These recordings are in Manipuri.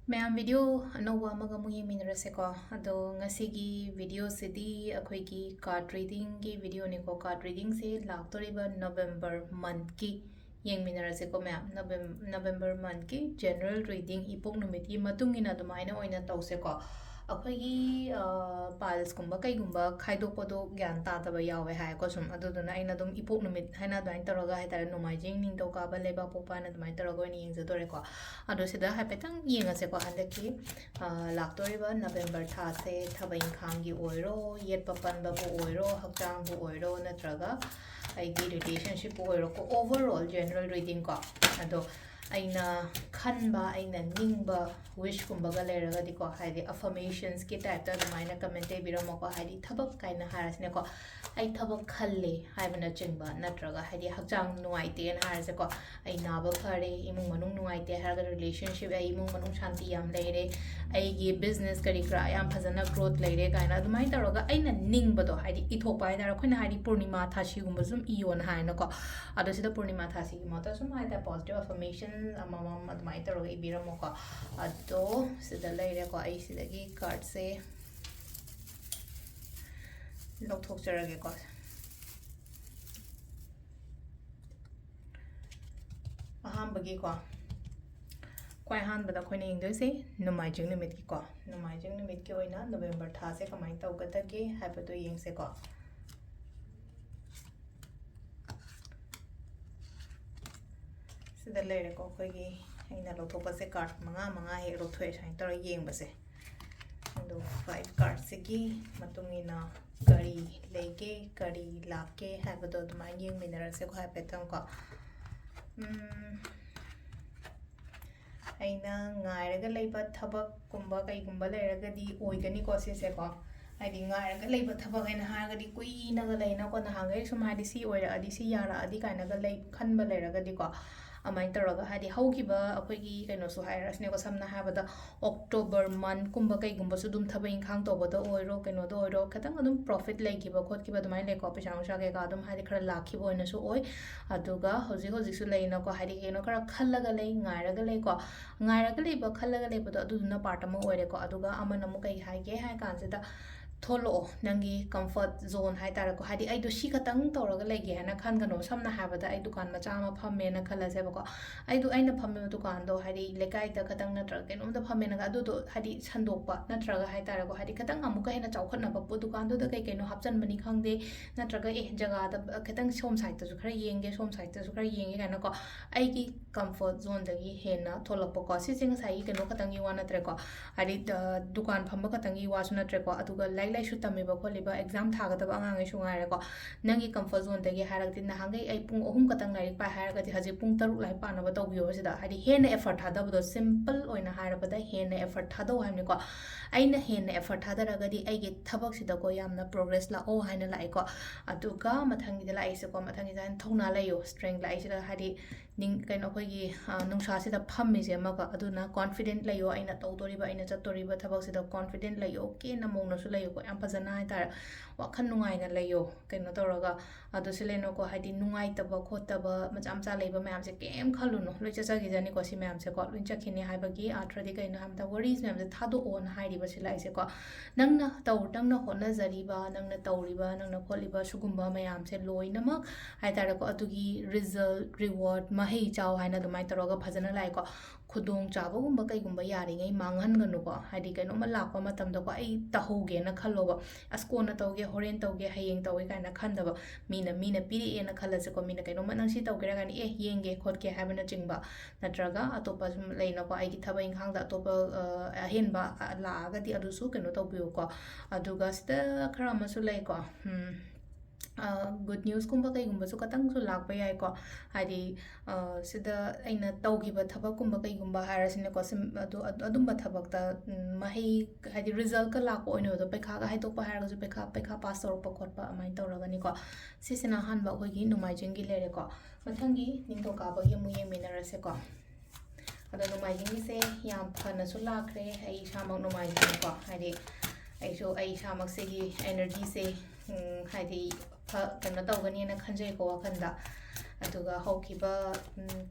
ꯃꯌꯥꯝ ꯚꯤꯗꯤꯑꯣ ꯑꯅꯧꯕ ꯑꯃꯒ ꯑꯃꯨꯛ ꯌꯦꯡꯃꯤꯟꯅꯔꯁꯦꯀꯣ ꯑꯗꯣ ꯉꯁꯤꯒꯤ ꯚꯤꯗꯤꯑꯣꯁꯤꯗꯤ ꯑꯩꯈꯣꯏꯒꯤ ꯀꯥꯔꯗ ꯔꯤꯗꯤꯡꯒꯤ ꯚꯤꯗꯤꯑꯣꯅꯦꯀꯣ ꯀꯥꯔꯗ ꯔꯤꯗꯤꯡꯁꯦ ꯂꯥꯛꯇꯣꯔꯤꯕ ꯅꯕꯦꯝꯕꯔ ꯃꯟꯊꯀꯤ ꯌꯦꯡꯃꯤꯟꯅꯔꯁꯦꯀꯣ ꯃꯌꯥꯝ ꯅꯕꯦꯝꯕꯔ ꯃꯟꯊꯀꯤ ꯖꯦꯅꯔꯦꯜ ꯔꯤꯗꯤꯡ ꯏꯄꯣꯛ ꯅꯨꯃꯤꯠꯀꯤ ꯃꯇꯨꯡ ꯏꯟꯅ ꯑꯗꯨꯃꯥꯏꯅ ꯑꯣꯏꯅ ꯇꯧꯁꯦꯀꯣ ꯑꯩꯈꯣꯏꯒꯤ ꯄꯥꯏꯜꯁꯀꯨꯝꯕ ꯀꯩꯒꯨꯝꯕ ꯈꯥꯏꯗꯣꯛꯄꯗꯣ ꯒ꯭ꯌꯥꯟ ꯇꯥꯗꯕ ꯌꯥꯎꯋꯦ ꯍꯥꯏꯀꯣ ꯁꯨꯝ ꯑꯗꯨꯗꯨꯅ ꯑꯩꯅ ꯑꯗꯨꯝ ꯏꯄꯣꯛ ꯅꯨꯃꯤꯠ ꯍꯥꯏꯅ ꯑꯗꯨꯃꯥꯏꯅ ꯇꯧꯔꯒ ꯍꯥꯏꯇꯥꯔꯦ ꯅꯣꯡꯃꯥꯏꯖꯤꯡ ꯅꯤꯡꯊꯧꯀꯥꯕ ꯂꯩꯕꯥꯛꯄꯣꯛꯄ ꯍꯥꯏꯅ ꯑꯗꯨꯃꯥꯏꯅ ꯇꯧꯔꯒ ꯑꯣꯏꯅ ꯌꯦꯡꯖꯗꯣꯔꯦꯀꯣ ꯑꯗꯣ ꯁꯤꯗ ꯍꯥꯏꯐꯦꯠꯇꯪ ꯌꯦꯡꯉꯁꯦꯀꯣ ꯍꯟꯗꯛꯀꯤ ꯂꯥꯛꯇꯣꯔꯤꯕ ꯅꯕꯦꯝꯕꯔ ꯊꯥꯁꯦ ꯊꯕꯛ ꯏꯪꯈꯥꯡꯒꯤ ꯑꯣꯏꯔꯣ ꯌꯦꯠꯄ ꯄꯟꯕꯕꯨ ꯑꯣꯏꯔꯣ ꯍꯛꯆꯥꯡꯕꯨ ꯑꯣꯏꯔꯣ ꯅꯠꯇ꯭ꯔꯒ ꯑꯩꯒꯤ ꯔꯤꯂꯦꯁꯟꯁꯤꯞꯄꯨ ꯑꯣꯏꯔꯣꯀꯣ ꯑꯣꯚꯔꯑꯣꯜ ꯖꯦꯅꯔꯦꯜ ꯔꯤꯗꯤꯡ ꯀꯣ ꯑꯗꯣ ꯑꯩꯅ ꯈꯟꯕ ꯑꯩꯅ ꯅꯤꯡꯕ ꯋꯤꯁꯀꯨꯝꯕꯒ ꯂꯩꯔꯒꯗꯤꯀꯣ ꯍꯥꯏꯗꯤ ꯑꯐꯔꯃꯦꯁꯟꯁꯀꯤ ꯇꯥꯏꯞꯇ ꯑꯗꯨꯃꯥꯏꯅ ꯀꯃꯦꯟ ꯇꯧꯕꯤꯔꯝꯃꯣꯀꯣ ꯍꯥꯏꯗꯤ ꯊꯕꯛ ꯀꯥꯏꯅ ꯍꯥꯏꯔꯁꯤꯅꯦꯀꯣ ꯑꯩ ꯊꯕꯛ ꯈꯜꯂꯦ ꯍꯥꯏꯕꯅꯆꯤꯡꯕ ꯅꯠꯇ꯭ꯔꯒ ꯍꯥꯏꯗꯤ ꯍꯛꯆꯥꯡ ꯅꯨꯡꯉꯥꯏꯇꯦꯅ ꯍꯥꯏꯔꯁꯦꯀꯣ ꯑꯩ ꯅꯥꯕ ꯐꯔꯦ ꯏꯃꯨꯡ ꯃꯅꯨꯡ ꯅꯨꯡꯉꯥꯏꯇꯦ ꯍꯥꯏꯔꯒ ꯔꯤꯂꯦꯁꯟꯁꯤꯞ ꯑꯩ ꯏꯃꯨꯡ ꯃꯅꯨꯡ ꯁꯥꯟꯇꯤ ꯌꯥꯝ ꯂꯩꯔꯦ ꯑꯩꯒꯤ ꯕꯤꯖꯅꯦꯁ ꯀꯔꯤ ꯀꯔꯥ ꯌꯥꯝ ꯐꯖꯅ ꯒ꯭ꯔꯣꯠ ꯂꯩꯔꯦ ꯀꯥꯏꯅ ꯑꯗꯨꯃꯥꯏꯅ ꯇꯧꯔꯒ ꯑꯩꯅ ꯅꯤꯡꯕꯗꯣ ꯍꯥꯏꯗꯤ ꯏꯊꯣꯛꯄ ꯍꯥꯏꯇꯥꯔꯦ ꯑꯩꯈꯣꯏꯅ ꯍꯥꯏꯗꯤ ꯄꯨꯔꯅꯤꯃꯥ ꯊꯥꯁꯤꯒꯨꯝꯕ ꯁꯨꯝ ꯏꯌꯣꯅ ꯍꯥꯏꯅꯀꯣ ꯑꯗꯣ ꯁꯤꯗ ꯄꯨꯔꯅꯤꯃꯥ ꯊꯥꯁꯤꯒꯤ ꯃꯍꯨꯠꯇ ꯁꯨꯝ ꯍꯥꯏꯇꯥꯔꯦ ꯄꯣꯖꯤꯇꯤቭ ꯑꯐꯔꯃꯦꯁꯟ ꯑꯃꯃꯝ ꯑꯗꯨꯃꯥꯏꯅ ꯇꯧꯔꯒ ꯏꯕꯤꯔꯝꯃꯣꯀꯣ ꯑꯗꯣ ꯁꯤꯗ ꯂꯩꯔꯦꯀꯣ ꯑꯩ ꯁꯤꯗꯒꯤ ꯀꯥꯔꯗꯁꯦ ꯂꯧꯊꯣꯛꯆꯔꯒꯦꯀꯣ ꯑꯍꯥꯟꯕꯒꯤꯀꯣ ꯈ꯭ꯋꯥꯏ ꯑꯍꯥꯟꯕꯗ ꯑꯩꯈꯣꯏꯅ ꯌꯦꯡꯗꯣꯏꯁꯦ ꯅꯣꯡꯃꯥꯏꯖꯤꯡ ꯅꯨꯃꯤꯠꯀꯤꯀꯣ ꯅꯣꯡꯃꯥꯏꯖꯤꯡ ꯅꯨꯃꯤꯠꯀꯤ ꯑꯣꯏꯅ ꯅꯕꯦꯝꯕꯔ ꯊꯥꯁꯦ ꯀꯃꯥꯏꯅ ꯇꯧꯒꯗꯒꯦ ꯍꯥꯏꯕꯗꯣ ꯌꯦꯡꯁꯦꯀꯣ ꯁꯤꯗ ꯂꯩꯔꯦꯀꯣ ꯑꯩꯈꯣꯏꯒꯤ ꯑꯩꯅ ꯂꯧꯊꯣꯛꯄꯁꯦ ꯀꯥꯔꯗ ꯃꯉꯥ ꯍꯦꯛ ꯂꯧꯊꯣꯛꯑꯦ ꯁꯨꯃꯥꯏꯅ ꯇꯧꯔꯒ ꯌꯦꯡꯕꯁꯦ ꯑꯗꯣ 5 ꯀꯥꯔꯗꯁꯤꯒꯤ ꯃꯇꯨꯡ ꯏꯟꯅ ꯀꯔꯤ ꯂꯩꯒꯦ ꯀꯔꯤ ꯂꯥꯛꯀꯦ ꯍꯥꯏꯕꯗꯣ ꯑꯗꯨꯃꯥꯏꯅ ꯌꯦꯡꯃꯤꯟꯅꯔꯁꯦꯀꯣ ꯍꯥꯏꯐꯦꯠꯇꯪꯀꯣ ꯑꯩꯅ ꯉꯥꯏꯔꯒ ꯂꯩꯕ ꯊꯕꯛꯀꯨꯝꯕ ꯀꯩꯒꯨꯝꯕ ꯂꯩꯔꯒꯗꯤ ꯑꯣꯏꯒꯅꯤꯀꯣ ꯁꯤꯁꯦꯀꯣ ꯍꯥꯏꯗꯤ ꯉꯥꯏꯔꯒ ꯂꯩꯕ ꯊꯕꯛ ꯑꯩꯅ ꯍꯥꯏꯔꯒꯗꯤ ꯀꯨꯏꯅꯒ ꯂꯩꯅꯀꯣ ꯅꯍꯥꯟꯈꯩ ꯁꯨꯝ ꯍꯥꯏꯗꯤ ꯁꯤ ꯑꯣꯏꯔꯛꯑꯗꯤ ꯁꯤ ꯌꯥꯔꯛꯑꯗꯤ ꯀꯥꯏꯅꯒ ꯈꯟꯕ ꯂꯩꯔꯒꯗꯤꯀꯣ ꯑꯗꯨꯃꯥꯏꯅ ꯇꯧꯔꯒ ꯍꯥꯏꯗꯤ ꯍꯧꯈꯤꯕ ꯑꯩꯈꯣꯏꯒꯤ ꯀꯩꯅꯣꯁꯨ ꯍꯥꯏꯔꯁꯤꯅꯦꯀꯣ ꯁꯝꯅ ꯍꯥꯏꯔꯕꯗ ꯑꯣꯛꯇꯣꯕꯔ ꯃꯟꯊꯀꯨꯝꯕ ꯀꯩꯒꯨꯝꯕꯁꯨ ꯑꯗꯨꯝ ꯊꯕꯛ ꯏꯪꯈꯥꯡ ꯇꯧꯕꯗ ꯑꯣꯏꯔꯣ ꯀꯩꯅꯣꯗ ꯑꯣꯏꯔꯣ ꯈꯤꯇꯪ ꯑꯗꯨꯝ ꯄ꯭ꯔꯣꯐꯤꯠ ꯂꯩꯈꯤꯕ ꯈꯣꯠꯈꯤꯕ ꯑꯗꯨꯃꯥꯏꯅ ꯂꯩꯀꯣ ꯄꯩꯁꯥ ꯅꯨꯡꯁꯥ ꯀꯩꯀꯥ ꯑꯗꯨꯝ ꯍꯥꯏꯗꯤ ꯈꯔ ꯂꯥꯛꯈꯤꯕ ꯑꯣꯏꯅꯁꯨ ꯑꯣꯏ ꯑꯗꯨꯒ ꯍꯧꯖꯤꯛꯁꯨ ꯂꯩꯅꯀꯣ ꯍꯥꯏꯗꯤ ꯀꯩꯅꯣ ꯈꯔ ꯈꯜꯂꯒ ꯂꯩ ꯉꯥꯏꯔꯒ ꯂꯩꯀꯣ ꯉꯥꯏꯔꯒ ꯂꯩꯕ ꯈꯜꯂꯒ ꯂꯩꯕꯗꯣ ꯑꯗꯨꯗꯨꯅ ꯄꯥꯔꯠ ꯑꯃ ꯑꯣꯏꯔꯦꯀꯣ ꯑꯗꯨꯒ ꯑꯃꯅ ꯑꯃꯨꯛ ꯀꯩ ꯍꯥꯏꯒꯦ ꯍꯥꯏ ꯀꯥꯟꯁꯤꯗ ꯊꯣꯛꯂꯛꯑꯣ ꯅꯪꯒꯤ ꯀꯝꯐꯔꯠ ꯖꯣꯟ ꯍꯥꯏꯇꯥꯔꯦꯀꯣ ꯍꯥꯏꯗꯤ ꯑꯩꯗꯣ ꯁꯤ ꯈꯛꯇꯪ ꯇꯧꯔꯒ ꯂꯩꯒꯦ ꯍꯥꯏꯅ ꯈꯟꯒꯅꯣ ꯁꯝꯅ ꯍꯥꯏꯔꯕꯗ ꯑꯩ ꯗꯨꯀꯥꯟ ꯃꯆꯥ ꯑꯃ ꯐꯝꯃꯦꯅ ꯈꯜꯂꯁꯦꯕꯀꯣ ꯑꯩꯅ ꯐꯝꯃꯤꯕ ꯗꯨꯀꯥꯟꯗꯣ ꯍꯥꯏꯗꯤ ꯂꯩꯀꯥꯏꯗ ꯈꯇꯪ ꯅꯠꯇ꯭ꯔꯒ ꯀꯩꯅꯣꯝꯗ ꯐꯝꯃꯦꯅꯒ ꯑꯗꯨꯗꯣ ꯍꯥꯏꯗꯤ ꯁꯟꯗꯣꯛꯄ ꯅꯠꯇ꯭ꯔꯒ ꯍꯥꯏꯇꯥꯔꯦꯀꯣ ꯍꯥꯏꯗꯤ ꯈꯤꯇꯪ ꯑꯃꯨꯛꯀ ꯍꯦꯟꯅ ꯆꯥꯎꯈꯠꯅꯕ ꯗꯨꯀꯥꯟꯗꯨꯗ ꯀꯩ ꯀꯩꯅꯣ ꯍꯥꯞꯆꯟꯕꯅꯤ ꯈꯪꯗꯦ ꯅꯠꯇ꯭ꯔꯒ ꯖꯒꯥꯗ ꯈꯤꯇꯪ ꯁꯣꯝ ꯁꯥꯏꯗꯇꯁꯨ ꯈꯔ ꯌꯦꯡꯒꯦ ꯁꯣꯝ ꯁꯥꯏꯗꯇꯁꯨ ꯈꯔ ꯌꯦꯡꯒꯦ ꯀꯥꯏꯅꯀꯣ ꯑꯩꯒꯤ ꯀꯝꯐꯔꯠ ꯖꯣꯟꯗꯒꯤ ꯍꯦꯟꯅ ꯊꯣꯛꯂꯛꯄꯀꯣ ꯁꯤꯁꯦ ꯉꯁꯥꯏꯒꯤ ꯀꯩꯅꯣ ꯈꯛꯇꯪꯒꯤ ꯋꯥ ꯅꯠꯇ꯭ꯔꯦꯀꯣ ꯍꯥꯏꯗꯤ ꯗꯨꯀꯥꯟ ꯐꯝꯕ ꯈꯛꯇꯪꯒꯤ ꯋꯥꯁꯨ ꯅꯠꯇ꯭ꯔꯦꯀꯣ ꯑꯗꯨꯒ ꯂꯥꯏꯔꯤꯛ ꯂꯥꯏꯁꯨ ꯇꯝꯃꯤꯕ ꯈꯣꯠꯂꯤꯕ ꯑꯦꯛꯖꯥꯝ ꯊꯥꯒꯗꯕ ꯑꯉꯥꯡꯉꯩꯁꯨ ꯉꯥꯏꯔꯦꯀꯣ ꯅꯪꯒꯤ ꯀꯝꯐꯔꯠ ꯖꯣꯟꯗꯒꯤ ꯍꯥꯏꯔꯒꯗꯤ ꯅꯍꯥꯟꯈꯩ ꯑꯩ ꯄꯨꯡ 3 ꯈꯛꯇꯪ ꯂꯥꯏꯔꯤꯛ ꯄꯥꯏ ꯍꯥꯏꯔꯒꯗꯤ ꯍꯧꯖꯤꯛ ꯄꯨꯡ 6 ꯂꯥꯏꯔꯤꯛ ꯄꯥꯅꯕ ꯇꯧꯕꯤꯌꯣ ꯁꯤꯗ ꯍꯥꯏꯗꯤ ꯍꯦꯟꯅ ꯑꯦꯐꯔꯠ ꯊꯥꯗꯕꯗꯣ ꯁꯤꯝꯄꯜ ꯑꯣꯏꯅ ꯍꯥꯏꯔꯕꯗ ꯍꯦꯟꯅ ꯑꯦꯐꯔꯠ ꯊꯥꯗꯧ ꯍꯥꯏꯕꯅꯤꯀꯣ ꯑꯩꯅ ꯍꯦꯟꯅ ꯑꯦꯐꯔꯠ ꯊꯥꯗꯔꯒꯗꯤ ꯑꯩꯒꯤ ꯊꯕꯛꯁꯤꯗꯀꯣ ꯌꯥꯝꯅ ꯄ꯭ꯔꯣꯒ꯭ꯔꯦꯁ ꯂꯥꯛꯑꯣ ꯍꯥꯏꯅ ꯂꯥꯛꯑꯦꯀꯣ ꯑꯗꯨꯒ ꯃꯊꯪꯒꯤꯗ ꯂꯥꯛꯏꯁꯦꯀꯣ ꯃꯊꯪꯒꯤꯗ ꯊꯧꯅꯥ ꯂꯩꯌꯣ ꯁ꯭ꯇꯔꯦꯡ ꯂꯥꯛꯏꯁꯤꯗ ꯍꯥꯏꯗꯤ ꯀꯩꯅꯣ ꯑꯩꯈꯣꯏꯒꯤ ꯅꯨꯡꯁꯥꯁꯤꯗ ꯐꯝꯃꯤꯁꯦ ꯑꯃꯒ ꯑꯗꯨꯅ ꯀꯣꯟꯐꯤꯗꯦꯟꯠ ꯂꯩꯌꯣ ꯑꯩꯅ ꯇꯧꯗꯣꯔꯤꯕ ꯑꯩꯅ ꯆꯠꯇꯣꯔꯤꯕ ꯊꯕꯛꯁꯤꯗ ꯀꯣꯟꯐꯤꯗꯦꯟꯠ ꯂꯩꯌꯣ ꯀꯦꯅ ꯃꯧꯅꯁꯨ ꯂꯩꯌꯣꯀꯣ ꯌꯥꯝ ꯐꯖꯅ ꯍꯥꯏꯇꯥꯔꯦ ꯋꯥꯈꯜ ꯅꯨꯡꯉꯥꯏꯅ ꯂꯩꯌꯣ ꯀꯩꯅꯣ ꯇꯧꯔꯒ ꯑꯗꯨ ꯁꯤ ꯂꯩꯅꯣꯀꯣ ꯍꯥꯏꯗꯤ ꯅꯨꯡꯉꯥꯏꯇꯕ ꯈꯣꯠꯇꯕ ꯃꯆꯥ ꯃꯆꯥ ꯂꯩꯕ ꯃꯌꯥꯝꯁꯦ ꯀꯩꯝ ꯈꯜꯂꯨꯅꯨ ꯂꯣꯏ ꯆꯠꯆꯈꯤꯖꯅꯤꯀꯣ ꯁꯤ ꯃꯌꯥꯝꯁꯦꯀꯣ ꯂꯣꯏ ꯆꯠꯈꯤꯅꯤ ꯍꯥꯏꯕꯒꯤ ꯑꯥꯔꯊ꯭ꯔꯗꯤ ꯀꯩꯅꯣ ꯍꯥꯏꯕꯗ ꯋꯥꯔꯤꯁ ꯃꯌꯥꯝꯁꯦ ꯊꯥꯗꯣꯛꯑꯣꯅ ꯍꯥꯏꯔꯤꯕ ꯁꯤ ꯂꯥꯛꯏꯁꯦꯀꯣ ꯅꯪꯅ ꯍꯣꯠꯅꯖꯔꯤꯕ ꯅꯪꯅ ꯇꯧꯔꯤꯕ ꯅꯪꯅ ꯈꯣꯠꯂꯤꯕ ꯁꯤꯒꯨꯝꯕ ꯃꯌꯥꯝꯁꯦ ꯂꯣꯏꯅꯃꯛ ꯍꯥꯏꯇꯥꯔꯦꯀꯣ ꯑꯗꯨꯒꯤ ꯔꯤꯖꯜꯠ ꯔꯤꯋꯥꯔꯗ ꯃꯍꯩ ꯆꯥꯎ ꯍꯥꯏꯅ ꯑꯗꯨꯃꯥꯏꯅ ꯇꯧꯔꯒ ꯐꯖꯅ ꯂꯥꯛꯑꯦꯀꯣ ꯈꯨꯗꯣꯡꯆꯥꯕꯒꯨꯝꯕ ꯀꯩꯒꯨꯝꯕ ꯌꯥꯔꯤꯉꯩ ꯃꯥꯡꯍꯟꯒꯅꯨꯀꯣ ꯍꯥꯏꯗꯤ ꯀꯩꯅꯣꯝꯃ ꯂꯥꯛꯄ ꯃꯇꯝꯗꯀꯣ ꯑꯩ ꯇꯧꯍꯧꯒꯦꯅ ꯈꯜꯂꯣꯕ ꯑꯁ ꯀꯣꯟꯅ ꯇꯧꯒꯦ ꯍꯣꯔꯦꯟ ꯇꯧꯒꯦ ꯍꯌꯦꯡ ꯇꯧꯒꯦ ꯀꯥꯏꯅ ꯈꯟꯗꯕ ꯃꯤꯅ ꯄꯤꯔꯛꯑꯦꯅ ꯈꯜꯂꯁꯦꯀꯣ ꯃꯤꯅ ꯀꯩꯅꯣꯝꯃ ꯅꯪ ꯁꯤ ꯇꯧꯒꯦꯔꯥ ꯀꯥꯏꯅ ꯌꯦꯡꯒꯦ ꯈꯣꯠꯀꯦ ꯍꯥꯏꯕꯅꯆꯤꯡꯕ ꯅꯠꯇ꯭ꯔꯒ ꯑꯇꯣꯞꯄ ꯁꯨꯝ ꯂꯩꯅꯀꯣ ꯑꯩꯒꯤ ꯊꯕꯛ ꯏꯪꯈꯥꯡꯗ ꯑꯇꯣꯞꯄ ꯑꯍꯦꯟꯕ ꯂꯥꯛꯑꯒꯗꯤ ꯑꯗꯨꯁꯨ ꯀꯩꯅꯣ ꯇꯧꯕꯤꯌꯨꯀꯣ ꯑꯗꯨꯒ ꯁꯤꯗ ꯈꯔ ꯑꯃꯁꯨ ꯂꯩꯀꯣ ꯒꯨꯗ ꯅ꯭ꯌꯨꯁꯀꯨꯝꯕ ꯀꯩꯒꯨꯝꯕꯁꯨ ꯈꯇꯪꯁꯨ ꯂꯥꯛꯄ ꯌꯥꯏꯀꯣ ꯍꯥꯏꯗꯤ ꯁꯤꯗ ꯑꯩꯅ ꯇꯧꯈꯤꯕ ꯊꯕꯛꯀꯨꯝꯕ ꯀꯩꯒꯨꯝꯕ ꯍꯥꯏꯔꯁꯤꯅꯦꯀꯣ ꯑꯗꯨꯝꯕ ꯊꯕꯛꯇ ꯃꯍꯩ ꯍꯥꯏꯗꯤ ꯔꯤꯖꯜꯠꯀ ꯂꯥꯛꯄ ꯑꯣꯏꯅꯕꯗꯣ ꯄꯩꯈꯥꯒ ꯍꯥꯏꯗꯣꯛꯄ ꯍꯥꯏꯔꯒꯁꯨ ꯄꯩꯈꯥ ꯄꯥꯁ ꯇꯧꯔꯛꯄ ꯈꯣꯠꯄ ꯑꯗꯨꯃꯥꯏꯅ ꯇꯧꯔꯒꯅꯤꯀꯣ ꯁꯤꯁꯤꯅ ꯑꯍꯥꯟꯕ ꯑꯩꯈꯣꯏꯒꯤ ꯅꯣꯡꯃꯥꯏꯖꯤꯡꯒꯤ ꯂꯩꯔꯦꯀꯣ ꯃꯊꯪꯒꯤ ꯅꯤꯡꯊꯧꯀꯥꯕꯒꯤ ꯑꯃꯨꯛ ꯌꯦꯡꯃꯤꯟꯅꯔꯁꯦꯀꯣ ꯑꯗꯣ ꯅꯣꯡꯃꯥꯏꯖꯤꯡꯒꯤꯁꯦ ꯌꯥꯝ ꯐꯅꯁꯨ ꯂꯥꯛꯈ꯭ꯔꯦ ꯑꯩ ꯏꯁꯥꯃꯛ ꯅꯣꯡꯃꯥꯏꯖꯤꯡꯀꯣ ꯍꯥꯏꯗꯤ ꯑꯩ ꯏꯁꯥꯃꯛꯁꯤꯒꯤ ꯑꯦꯅꯔꯖꯤꯁꯦ ꯍꯥꯏꯗꯤ ꯀꯩꯅꯣ ꯇꯧꯒꯅꯤꯅ ꯈꯟꯖꯩꯀꯣ ꯋꯥꯈꯟꯗ ꯑꯗꯨꯒ ꯍꯧꯈꯤꯕ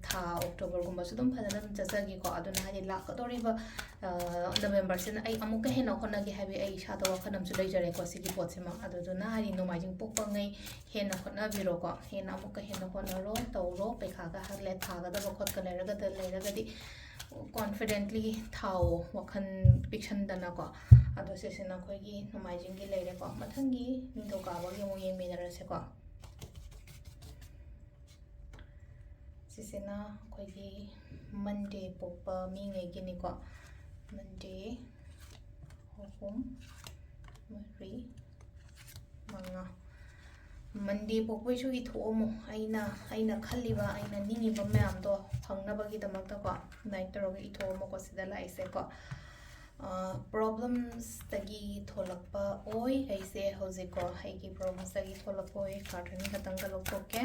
ꯊꯥ ꯑꯣꯛꯇꯣꯕꯔꯒꯨꯝꯕꯁꯨ ꯑꯗꯨꯝ ꯐꯖꯅ ꯑꯗꯨꯝ ꯆꯠꯆꯈꯤꯀꯣ ꯑꯗꯨꯅ ꯍꯥꯏꯗꯤ ꯂꯥꯛꯀꯗꯧꯔꯤꯕ ꯅꯕꯦꯝꯕꯔꯁꯤꯅ ꯑꯩ ꯑꯃꯨꯛꯀ ꯍꯦꯟꯅ ꯍꯣꯠꯅꯒꯦ ꯍꯥꯏꯕꯒꯤ ꯑꯩ ꯏꯁꯥꯗ ꯋꯥꯈꯜ ꯑꯃꯁꯨ ꯂꯩꯖꯔꯦꯀꯣ ꯁꯤꯒꯤ ꯄꯣꯠꯁꯤꯃ ꯑꯗꯨꯗꯨꯅ ꯍꯥꯏꯗꯤ ꯅꯣꯡꯃꯥꯏꯖꯤꯡ ꯄꯣꯛꯄꯉꯩ ꯍꯦꯟꯅ ꯍꯣꯠꯅꯕꯤꯔꯣꯀꯣ ꯍꯦꯟꯅ ꯑꯃꯨꯛꯀ ꯍꯦꯟꯅ ꯍꯣꯠꯅꯔꯣ ꯇꯧꯔꯣ ꯄꯩꯈꯥꯒ ꯊꯥꯒꯗꯕ ꯈꯣꯠꯀ ꯂꯩꯔꯒꯗꯤ confidently ꯊꯥꯎ ꯋꯥꯈꯜ ꯄꯤꯛꯁꯟꯗꯅꯀꯣ ꯑꯗꯣ ꯁꯤꯁꯤꯅ ꯑꯩꯈꯣꯏꯒꯤ ꯅꯣꯡꯃꯥꯏꯖꯤꯡꯒꯤ ꯂꯩꯔꯦꯀꯣ ꯃꯊꯪꯒꯤ ꯅꯤꯡꯊꯧꯀꯥꯕꯒꯤ ꯑꯃꯨꯛ ꯌꯦꯡꯃꯤꯟꯅꯔꯁꯦꯀꯣ ꯁꯤꯁꯤꯅ ꯑꯩꯈꯣꯏꯒꯤ ꯃꯟꯗꯦ ꯄꯣꯛꯄ ꯃꯤꯉꯩꯒꯤꯅꯤꯀꯣ ꯃꯟꯗꯦ 3 4 5 ꯃꯟꯗꯦ ꯄꯣꯛꯄꯩꯁꯨ ꯏꯊꯣꯛꯑꯝꯃꯨ ꯑꯩꯅ ꯈꯜꯂꯤꯕ ꯑꯩꯅ ꯅꯤꯡꯉꯤꯕ ꯃꯌꯥꯝꯗꯣ ꯐꯪꯅꯕꯒꯤꯗꯃꯛꯇꯀꯣ ꯑꯗꯨꯃꯥꯏꯅ ꯇꯧꯔꯒ ꯏꯊꯣꯛꯑꯝꯃꯨꯀꯣ ꯁꯤꯗ ꯂꯥꯛꯏꯁꯦꯀꯣ ꯄ꯭ꯔꯣꯕ꯭ꯂꯦꯝꯁꯇꯒꯤ ꯊꯣꯛꯂꯛꯄ ꯑꯣꯏ ꯑꯩꯁꯦ ꯍꯧꯖꯤꯛꯀꯣ ꯑꯩꯒꯤ ꯄ꯭ꯔꯣꯕ꯭ꯂꯦꯝꯁꯇꯒꯤ ꯊꯣꯛꯂꯛꯄ ꯑꯣꯏ ꯀꯥꯔꯗ ꯑꯅꯤ ꯈꯛꯇꯪꯒ ꯂꯧꯊꯣꯛꯀꯦ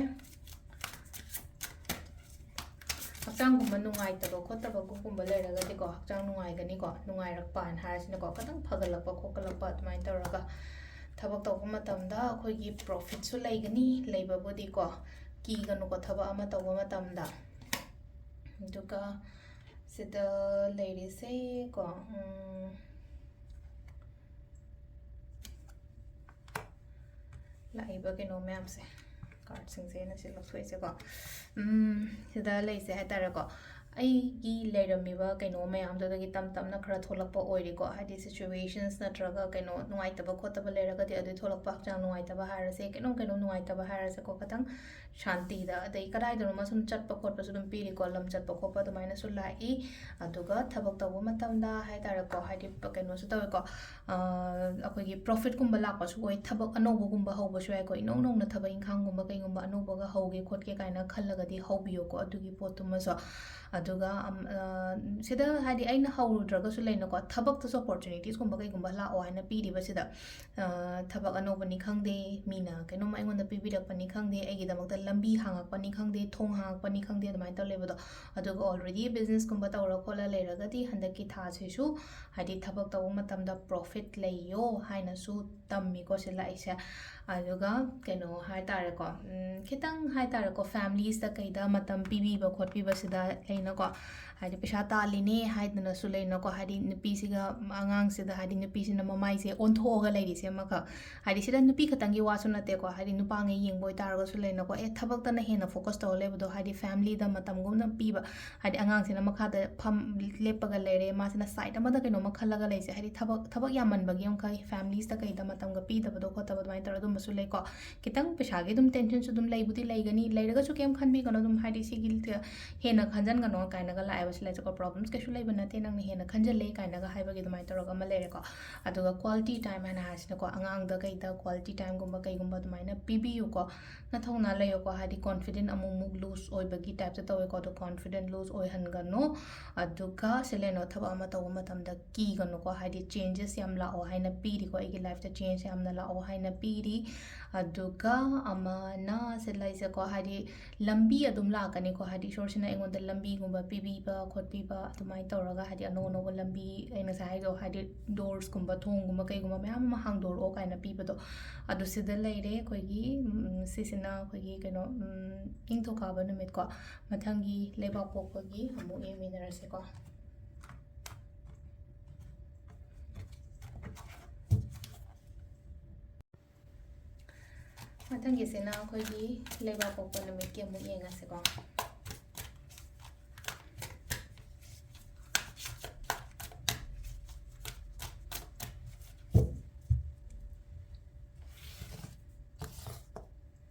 ꯍꯛꯆꯥꯡꯒꯨꯝꯕ ꯅꯨꯡꯉꯥꯏꯇꯕ ꯈꯣꯠꯇꯕꯒꯨꯝꯕ ꯂꯩꯔꯒꯗꯤꯀꯣ ꯍꯛꯆꯥꯡ ꯅꯨꯡꯉꯥꯏꯒꯅꯤꯀꯣ ꯅꯨꯡꯉꯥꯏꯔꯛꯄꯅ ꯍꯥꯏꯔꯁꯤꯅꯀꯣ ꯈꯤꯇꯪ ꯐꯒꯠꯂꯛꯄ ꯈꯣꯠꯀꯠꯂꯛꯄ ꯑꯗꯨꯃꯥꯏꯅ ꯇꯧꯔꯒ ꯊꯕꯛ ꯇꯧꯕ ꯃꯇꯝꯗ ꯑꯩꯈꯣꯏꯒꯤ ꯄ꯭ꯔꯣꯐꯤꯠꯁꯨ ꯂꯩꯒꯅꯤ ꯂꯩꯕꯕꯨꯗꯤꯀꯣ ꯀꯤꯒꯅꯨꯀꯣ ꯊꯕꯛ ꯑꯃ ꯇꯧꯕ ꯃꯇꯝꯗ ꯑꯗꯨꯒ ꯁꯤꯗ ꯂꯩꯔꯤꯁꯦ ꯀꯣ ꯂꯥꯛꯏꯕ ꯀꯩꯅꯣ ꯃꯌꯥꯝꯁꯦ ꯀꯥꯔꯗꯁꯤꯡꯁꯦ ꯑꯩꯅ ꯁꯤ ꯂꯧꯊꯣꯛꯏꯁꯦꯀꯣ ꯁꯤꯗ ꯂꯩꯁꯦ ꯍꯥꯏꯇꯥꯔꯦꯀꯣ ꯑꯩꯒꯤ ꯂꯩꯔꯝꯃꯤꯕ ꯀꯩꯅꯣ ꯃꯌꯥꯝꯗꯨꯗꯒꯤ ꯇꯞꯅ ꯈꯔ ꯊꯣꯛꯂꯛꯄ ꯑꯣꯏꯔꯤꯀꯣ ꯍꯥꯏꯗꯤ ꯁꯤꯆꯨꯋꯦꯁꯟꯁ ꯅꯠꯇ꯭ꯔꯒ ꯀꯩꯅꯣ ꯅꯨꯡꯉꯥꯏꯇꯕ ꯈꯣꯠꯇꯕ ꯂꯩꯔꯒꯗꯤ ꯑꯗꯨꯒꯤ ꯊꯣꯛꯂꯛꯄ ꯍꯛꯆꯥꯡ ꯅꯨꯡꯉꯥꯏꯇꯕ ꯍꯥꯏꯔꯁꯦ ꯀꯩꯅꯣꯝ ꯅꯨꯡꯉꯥꯏꯇꯕ ꯍꯥꯏꯔꯁꯦꯀꯣ ꯈꯤꯇꯪ ꯁꯥꯟꯇꯤꯗ ꯑꯗꯩ ꯀꯗꯥꯏꯗꯅꯣꯃ ꯁꯨꯝ ꯆꯠꯄ ꯈꯣꯠꯄꯁꯨ ꯑꯗꯨꯝ ꯄꯤꯔꯤꯀꯣ ꯂꯝ ꯆꯠꯄ ꯈꯣꯠꯄ ꯑꯗꯨꯃꯥꯏꯅꯁꯨ ꯂꯥꯛꯏ ꯑꯗꯨꯒ ꯊꯕꯛ ꯇꯧꯕ ꯃꯇꯝꯗ ꯍꯥꯏꯇꯥꯔꯦꯀꯣ ꯍꯥꯏꯗꯤ ꯀꯩꯅꯣꯁꯨ ꯇꯧꯋꯦꯀꯣ ꯑꯩꯈꯣꯏꯒꯤ ꯄ꯭ꯔꯣꯐꯤꯠꯀꯨꯝꯕ ꯂꯥꯛꯄꯁꯨ ꯑꯣꯏ ꯊꯕꯛ ꯑꯅꯧꯕꯒꯨꯝꯕ ꯍꯧꯕꯁꯨ ꯌꯥꯏꯀꯣ ꯏꯅꯧ ꯅꯧꯅ ꯊꯕꯛ ꯏꯪꯈꯥꯡꯒꯨꯝꯕ ꯀꯩꯒꯨꯝꯕ ꯑꯅꯧꯕꯒ ꯍꯧꯒꯦ ꯈꯣꯠꯀꯦ ꯀꯥꯏꯅ ꯈꯜꯂꯒꯗꯤ ꯍꯧꯕꯤꯌꯣꯀꯣ ꯑꯗꯨꯒꯤ ꯄꯣꯠꯇꯨꯃꯁꯨ ꯑꯗꯨꯒ ꯁꯤꯗ ꯍꯥꯏꯗꯤ ꯑꯩꯅ ꯍꯧꯔꯨꯗ꯭ꯔꯒꯁꯨ ꯂꯩꯅꯀꯣ ꯊꯕꯛꯇꯁꯨ ꯑꯣꯄꯣꯔꯆꯨꯅꯤꯇꯤꯁꯀꯨꯝꯕ ꯀꯩꯒꯨꯝꯕ ꯂꯥꯛꯑꯣ ꯍꯥꯏꯅ ꯄꯤꯔꯤꯕꯁꯤꯗ ꯊꯕꯛ ꯑꯅꯧꯕꯅꯤ ꯈꯪꯗꯦ ꯃꯤꯅ ꯀꯩꯅꯣꯝ ꯑꯩꯉꯣꯟꯗ ꯄꯤꯕꯤꯔꯛꯄꯅꯤ ꯈꯪꯗꯦ ꯑꯩꯒꯤꯗꯃꯛꯇ ꯂꯝꯕꯤ ꯍꯥꯡꯉꯛꯄꯅꯤ ꯈꯪꯗꯦ ꯊꯣꯡ ꯍꯥꯡꯉꯛꯄꯅꯤ ꯈꯪꯗꯦ ꯑꯗꯨꯃꯥꯏꯅ ꯇꯧ ꯂꯩꯕꯗꯣ ꯑꯗꯨꯒ ꯑꯣꯜꯔꯦꯗꯤ ꯕꯤꯖꯤꯅꯦꯁꯀꯨꯝꯕ ꯇꯧꯔ ꯈꯣꯠꯂ ꯂꯩꯔꯒꯗꯤ ꯍꯟꯗꯛꯀꯤ ꯊꯥꯁꯤꯁꯨ ꯍꯥꯏꯗꯤ ꯊꯕꯛ ꯇꯧꯕ ꯃꯇꯝꯗ ꯄ꯭ꯔꯣꯐꯤꯠ ꯂꯩꯌꯣ ꯍꯥꯏꯅꯁꯨ ꯇꯝꯃꯤꯀꯣ ꯁꯤ ꯂꯥꯛꯏꯁꯦ ꯑꯗꯨꯒ ꯀꯩꯅꯣ ꯍꯥꯏꯇꯥꯔꯦꯀꯣ ꯈꯤꯇꯪ ꯍꯥꯏꯇꯥꯔꯦꯀꯣ ꯐꯦꯃꯤꯂꯤꯁꯇ ꯀꯩꯗ ꯃꯇꯝ ꯄꯤꯕꯤꯕ ꯈꯣꯠꯄꯤꯕꯁꯤꯗ ꯂꯩꯅꯀꯣ ꯍꯥꯏꯗꯤ ꯄꯩꯁꯥ ꯇꯥꯜꯂꯤꯅꯦ ꯍꯥꯏꯗꯅꯁꯨ ꯂꯩꯅꯀꯣ ꯍꯥꯏꯗꯤ ꯅꯨꯄꯤꯁꯤꯒ ꯑꯉꯥꯡꯁꯤꯗ ꯍꯥꯏꯗꯤ ꯅꯨꯄꯤꯁꯤꯅ ꯃꯃꯥꯏꯁꯦ ꯑꯣꯟꯊꯣꯛꯑꯒ ꯂꯩꯔꯤꯁꯦ ꯑꯃꯈꯛ ꯍꯥꯏꯗꯤ ꯁꯤꯗ ꯅꯨꯄꯤ ꯈꯛꯇꯪꯒꯤ ꯋꯥꯁꯨ ꯅꯠꯇꯦꯀꯣ ꯍꯥꯏꯗꯤ ꯅꯨꯄꯥꯉꯩ ꯌꯦꯡꯕ ꯑꯣꯏꯇꯥꯔꯒꯁꯨ ꯂꯩꯅꯀꯣ ꯊꯕꯛꯇꯅ ꯍꯦꯟꯅ ꯐꯣꯀꯁ ꯇꯧꯔ ꯂꯩꯕꯗꯣ ꯍꯥꯏꯗꯤ ꯐꯦꯃꯤꯂꯤꯗ ꯃꯇꯝꯒꯨꯝꯅ ꯄꯤꯕ ꯍꯥꯏꯗꯤ ꯑꯉꯥꯡꯁꯤꯅ ꯃꯈꯥꯗ ꯂꯦꯞꯄꯒ ꯂꯩꯔꯦ ꯃꯥꯁꯤꯅ ꯁꯥꯏꯠ ꯑꯃꯗ ꯀꯩꯅꯣꯝꯃ ꯈꯜꯂꯒ ꯂꯩꯁꯦ ꯍꯥꯏꯗꯤ ꯊꯕꯛ ꯌꯥꯝꯃꯟꯕꯒꯤ ꯑꯃꯈꯛ ꯐꯦꯃꯤꯂꯤꯁꯇ ꯀꯩꯗ ꯃꯇꯝꯒ ꯄꯤꯗꯕꯗꯣ ꯈꯣꯠꯇꯕ ꯑꯗꯨꯃꯥꯏꯅ ꯇꯧꯔ ꯑꯗꯨꯝꯕꯁꯨ ꯂꯩꯀꯣ ꯈꯤꯇꯪ ꯄꯩꯁꯥꯒꯤ ꯑꯗꯨꯝ ꯇꯦꯟꯁꯟꯁꯨ ꯑꯗꯨꯝ ꯂꯩꯕꯨꯗꯤ ꯂꯩꯒꯅꯤ ꯂꯩꯔꯒꯁꯨ ꯀꯩꯝ ꯈꯟꯕꯤꯒꯅꯣ ꯑꯗꯨꯝ ꯍꯥꯏꯗꯤ ꯁꯤꯒꯤ ꯍꯦꯟꯅ ꯈꯟꯖꯟꯒꯅꯣ ꯀꯥꯏꯅꯒ ꯂꯥꯛꯑꯦꯕ ꯁꯤ ꯂꯩꯁꯦꯀꯣ ꯄ꯭ꯔꯣꯕ꯭ꯂꯦꯝꯁ ꯀꯩꯁꯨ ꯂꯩꯕ ꯅꯠꯇꯦ ꯅꯪꯅ ꯍꯦꯟꯅ ꯈꯟꯖꯜꯂꯦ ꯀꯥꯏꯅꯒ ꯍꯥꯏꯕꯒꯤ ꯑꯗꯨꯃꯥꯏꯅ ꯇꯧꯔꯒ ꯑꯃ ꯂꯩꯔꯦꯀꯣ ꯑꯗꯨꯒ ꯀ꯭ꯋꯥꯂꯤꯇꯤ ꯇꯥꯏꯝ ꯍꯥꯏꯅ ꯍꯥꯏꯔꯤꯁꯤꯅꯀꯣ ꯑꯉꯥꯡꯗ ꯀꯩꯗ ꯀ꯭ꯋꯥꯂꯤꯇꯤ ꯇꯥꯏꯝꯒꯨꯝꯕ ꯀꯩꯒꯨꯝꯕ ꯑꯗꯨꯃꯥꯏꯅ ꯄꯤꯕꯤꯌꯨꯀꯣ ꯅꯊꯧꯅꯥ ꯂꯩꯌꯣꯀꯣ ꯍꯥꯏꯗꯤ ꯀꯣꯟꯐꯤꯗꯦꯟ ꯑꯃꯨꯛ ꯂꯨꯁ ꯑꯣꯏꯕꯒꯤ ꯇꯥꯏꯞꯇ ꯇꯧꯋꯦꯀꯣ ꯑꯗꯣ ꯀꯣꯟꯐꯤꯗꯦꯟ ꯂꯨꯁ ꯑꯣꯏꯍꯟꯒꯅꯣ ꯑꯗꯨꯒ ꯁꯤꯂꯦꯅꯣ ꯊꯕꯛ ꯑꯃ ꯇꯧꯕ ꯃꯇꯝꯗ ꯀꯤꯒꯅꯨꯀꯣ ꯍꯥꯏꯗꯤ ꯆꯦꯟꯖꯦꯁ ꯌꯥꯝ ꯂꯥꯛꯑꯣ ꯍꯥꯏꯅ ꯄꯤꯔꯤꯀꯣ ꯑꯩꯒꯤ ꯂꯥꯏꯐꯇ ꯆꯦꯟꯖ ꯌꯥꯝꯅ ꯂꯥꯛꯑꯣ ꯍꯥꯏꯅ ꯄꯤꯔꯤ ꯑꯗꯨꯒ ꯑꯃꯅ ꯁꯤꯂꯩꯁꯦꯀꯣ ꯍꯥꯏꯗꯤ ꯂꯝꯕꯤ ꯑꯗꯨꯝ ꯂꯥꯛꯀꯅꯤꯀꯣ ꯍꯥꯏꯗꯤ ꯏꯁꯣꯔꯁꯤꯅ ꯑꯩꯉꯣꯟꯗ ꯂꯝꯕꯤꯒꯨꯝꯕ ꯄꯤꯕꯤꯕ ꯈꯣꯠꯄꯤꯕ ꯑꯗꯨꯃꯥꯏꯅ ꯇꯧꯔꯒ ꯍꯥꯏꯗꯤ ꯑꯅꯧ ꯑꯅꯧꯕ ꯂꯝꯕꯤ ꯑꯩ ꯉꯁꯥꯏ ꯍꯥꯏꯗꯣ ꯍꯥꯏꯗꯤ ꯗꯣꯔꯁꯀꯨꯝꯕ ꯊꯣꯡꯒꯨꯝꯕ ꯀꯩꯒꯨꯝꯕ ꯃꯌꯥꯝ ꯑꯃ ꯍꯥꯡꯗꯣꯔꯛꯑꯣ ꯀꯥꯏꯅ ꯄꯤꯕꯗꯣ ꯑꯗꯨ ꯁꯤꯗ ꯂꯩꯔꯦ ꯑꯩꯈꯣꯏꯒꯤ ꯁꯤꯁꯤꯅ ꯑꯩꯈꯣꯏꯒꯤ ꯀꯩꯅꯣ ꯅꯤꯡꯊꯧꯀꯥꯕ ꯅꯨꯃꯤꯠꯀꯣ ꯃꯊꯪꯒꯤ ꯂꯩꯕꯥꯛꯄꯣꯛꯄꯒꯤ ꯑꯃꯨꯛ ꯌꯦꯡꯃꯤꯟꯅꯔꯁꯦꯀꯣ ꯃꯊꯪꯒꯤꯁꯤꯅ ꯑꯩꯈꯣꯏꯒꯤ ꯂꯩꯕꯥꯛꯄꯣꯛꯄ ꯅꯨꯃꯤꯠꯀꯤ ꯑꯃꯨꯛ ꯌꯦꯡꯉꯁꯦꯀꯣ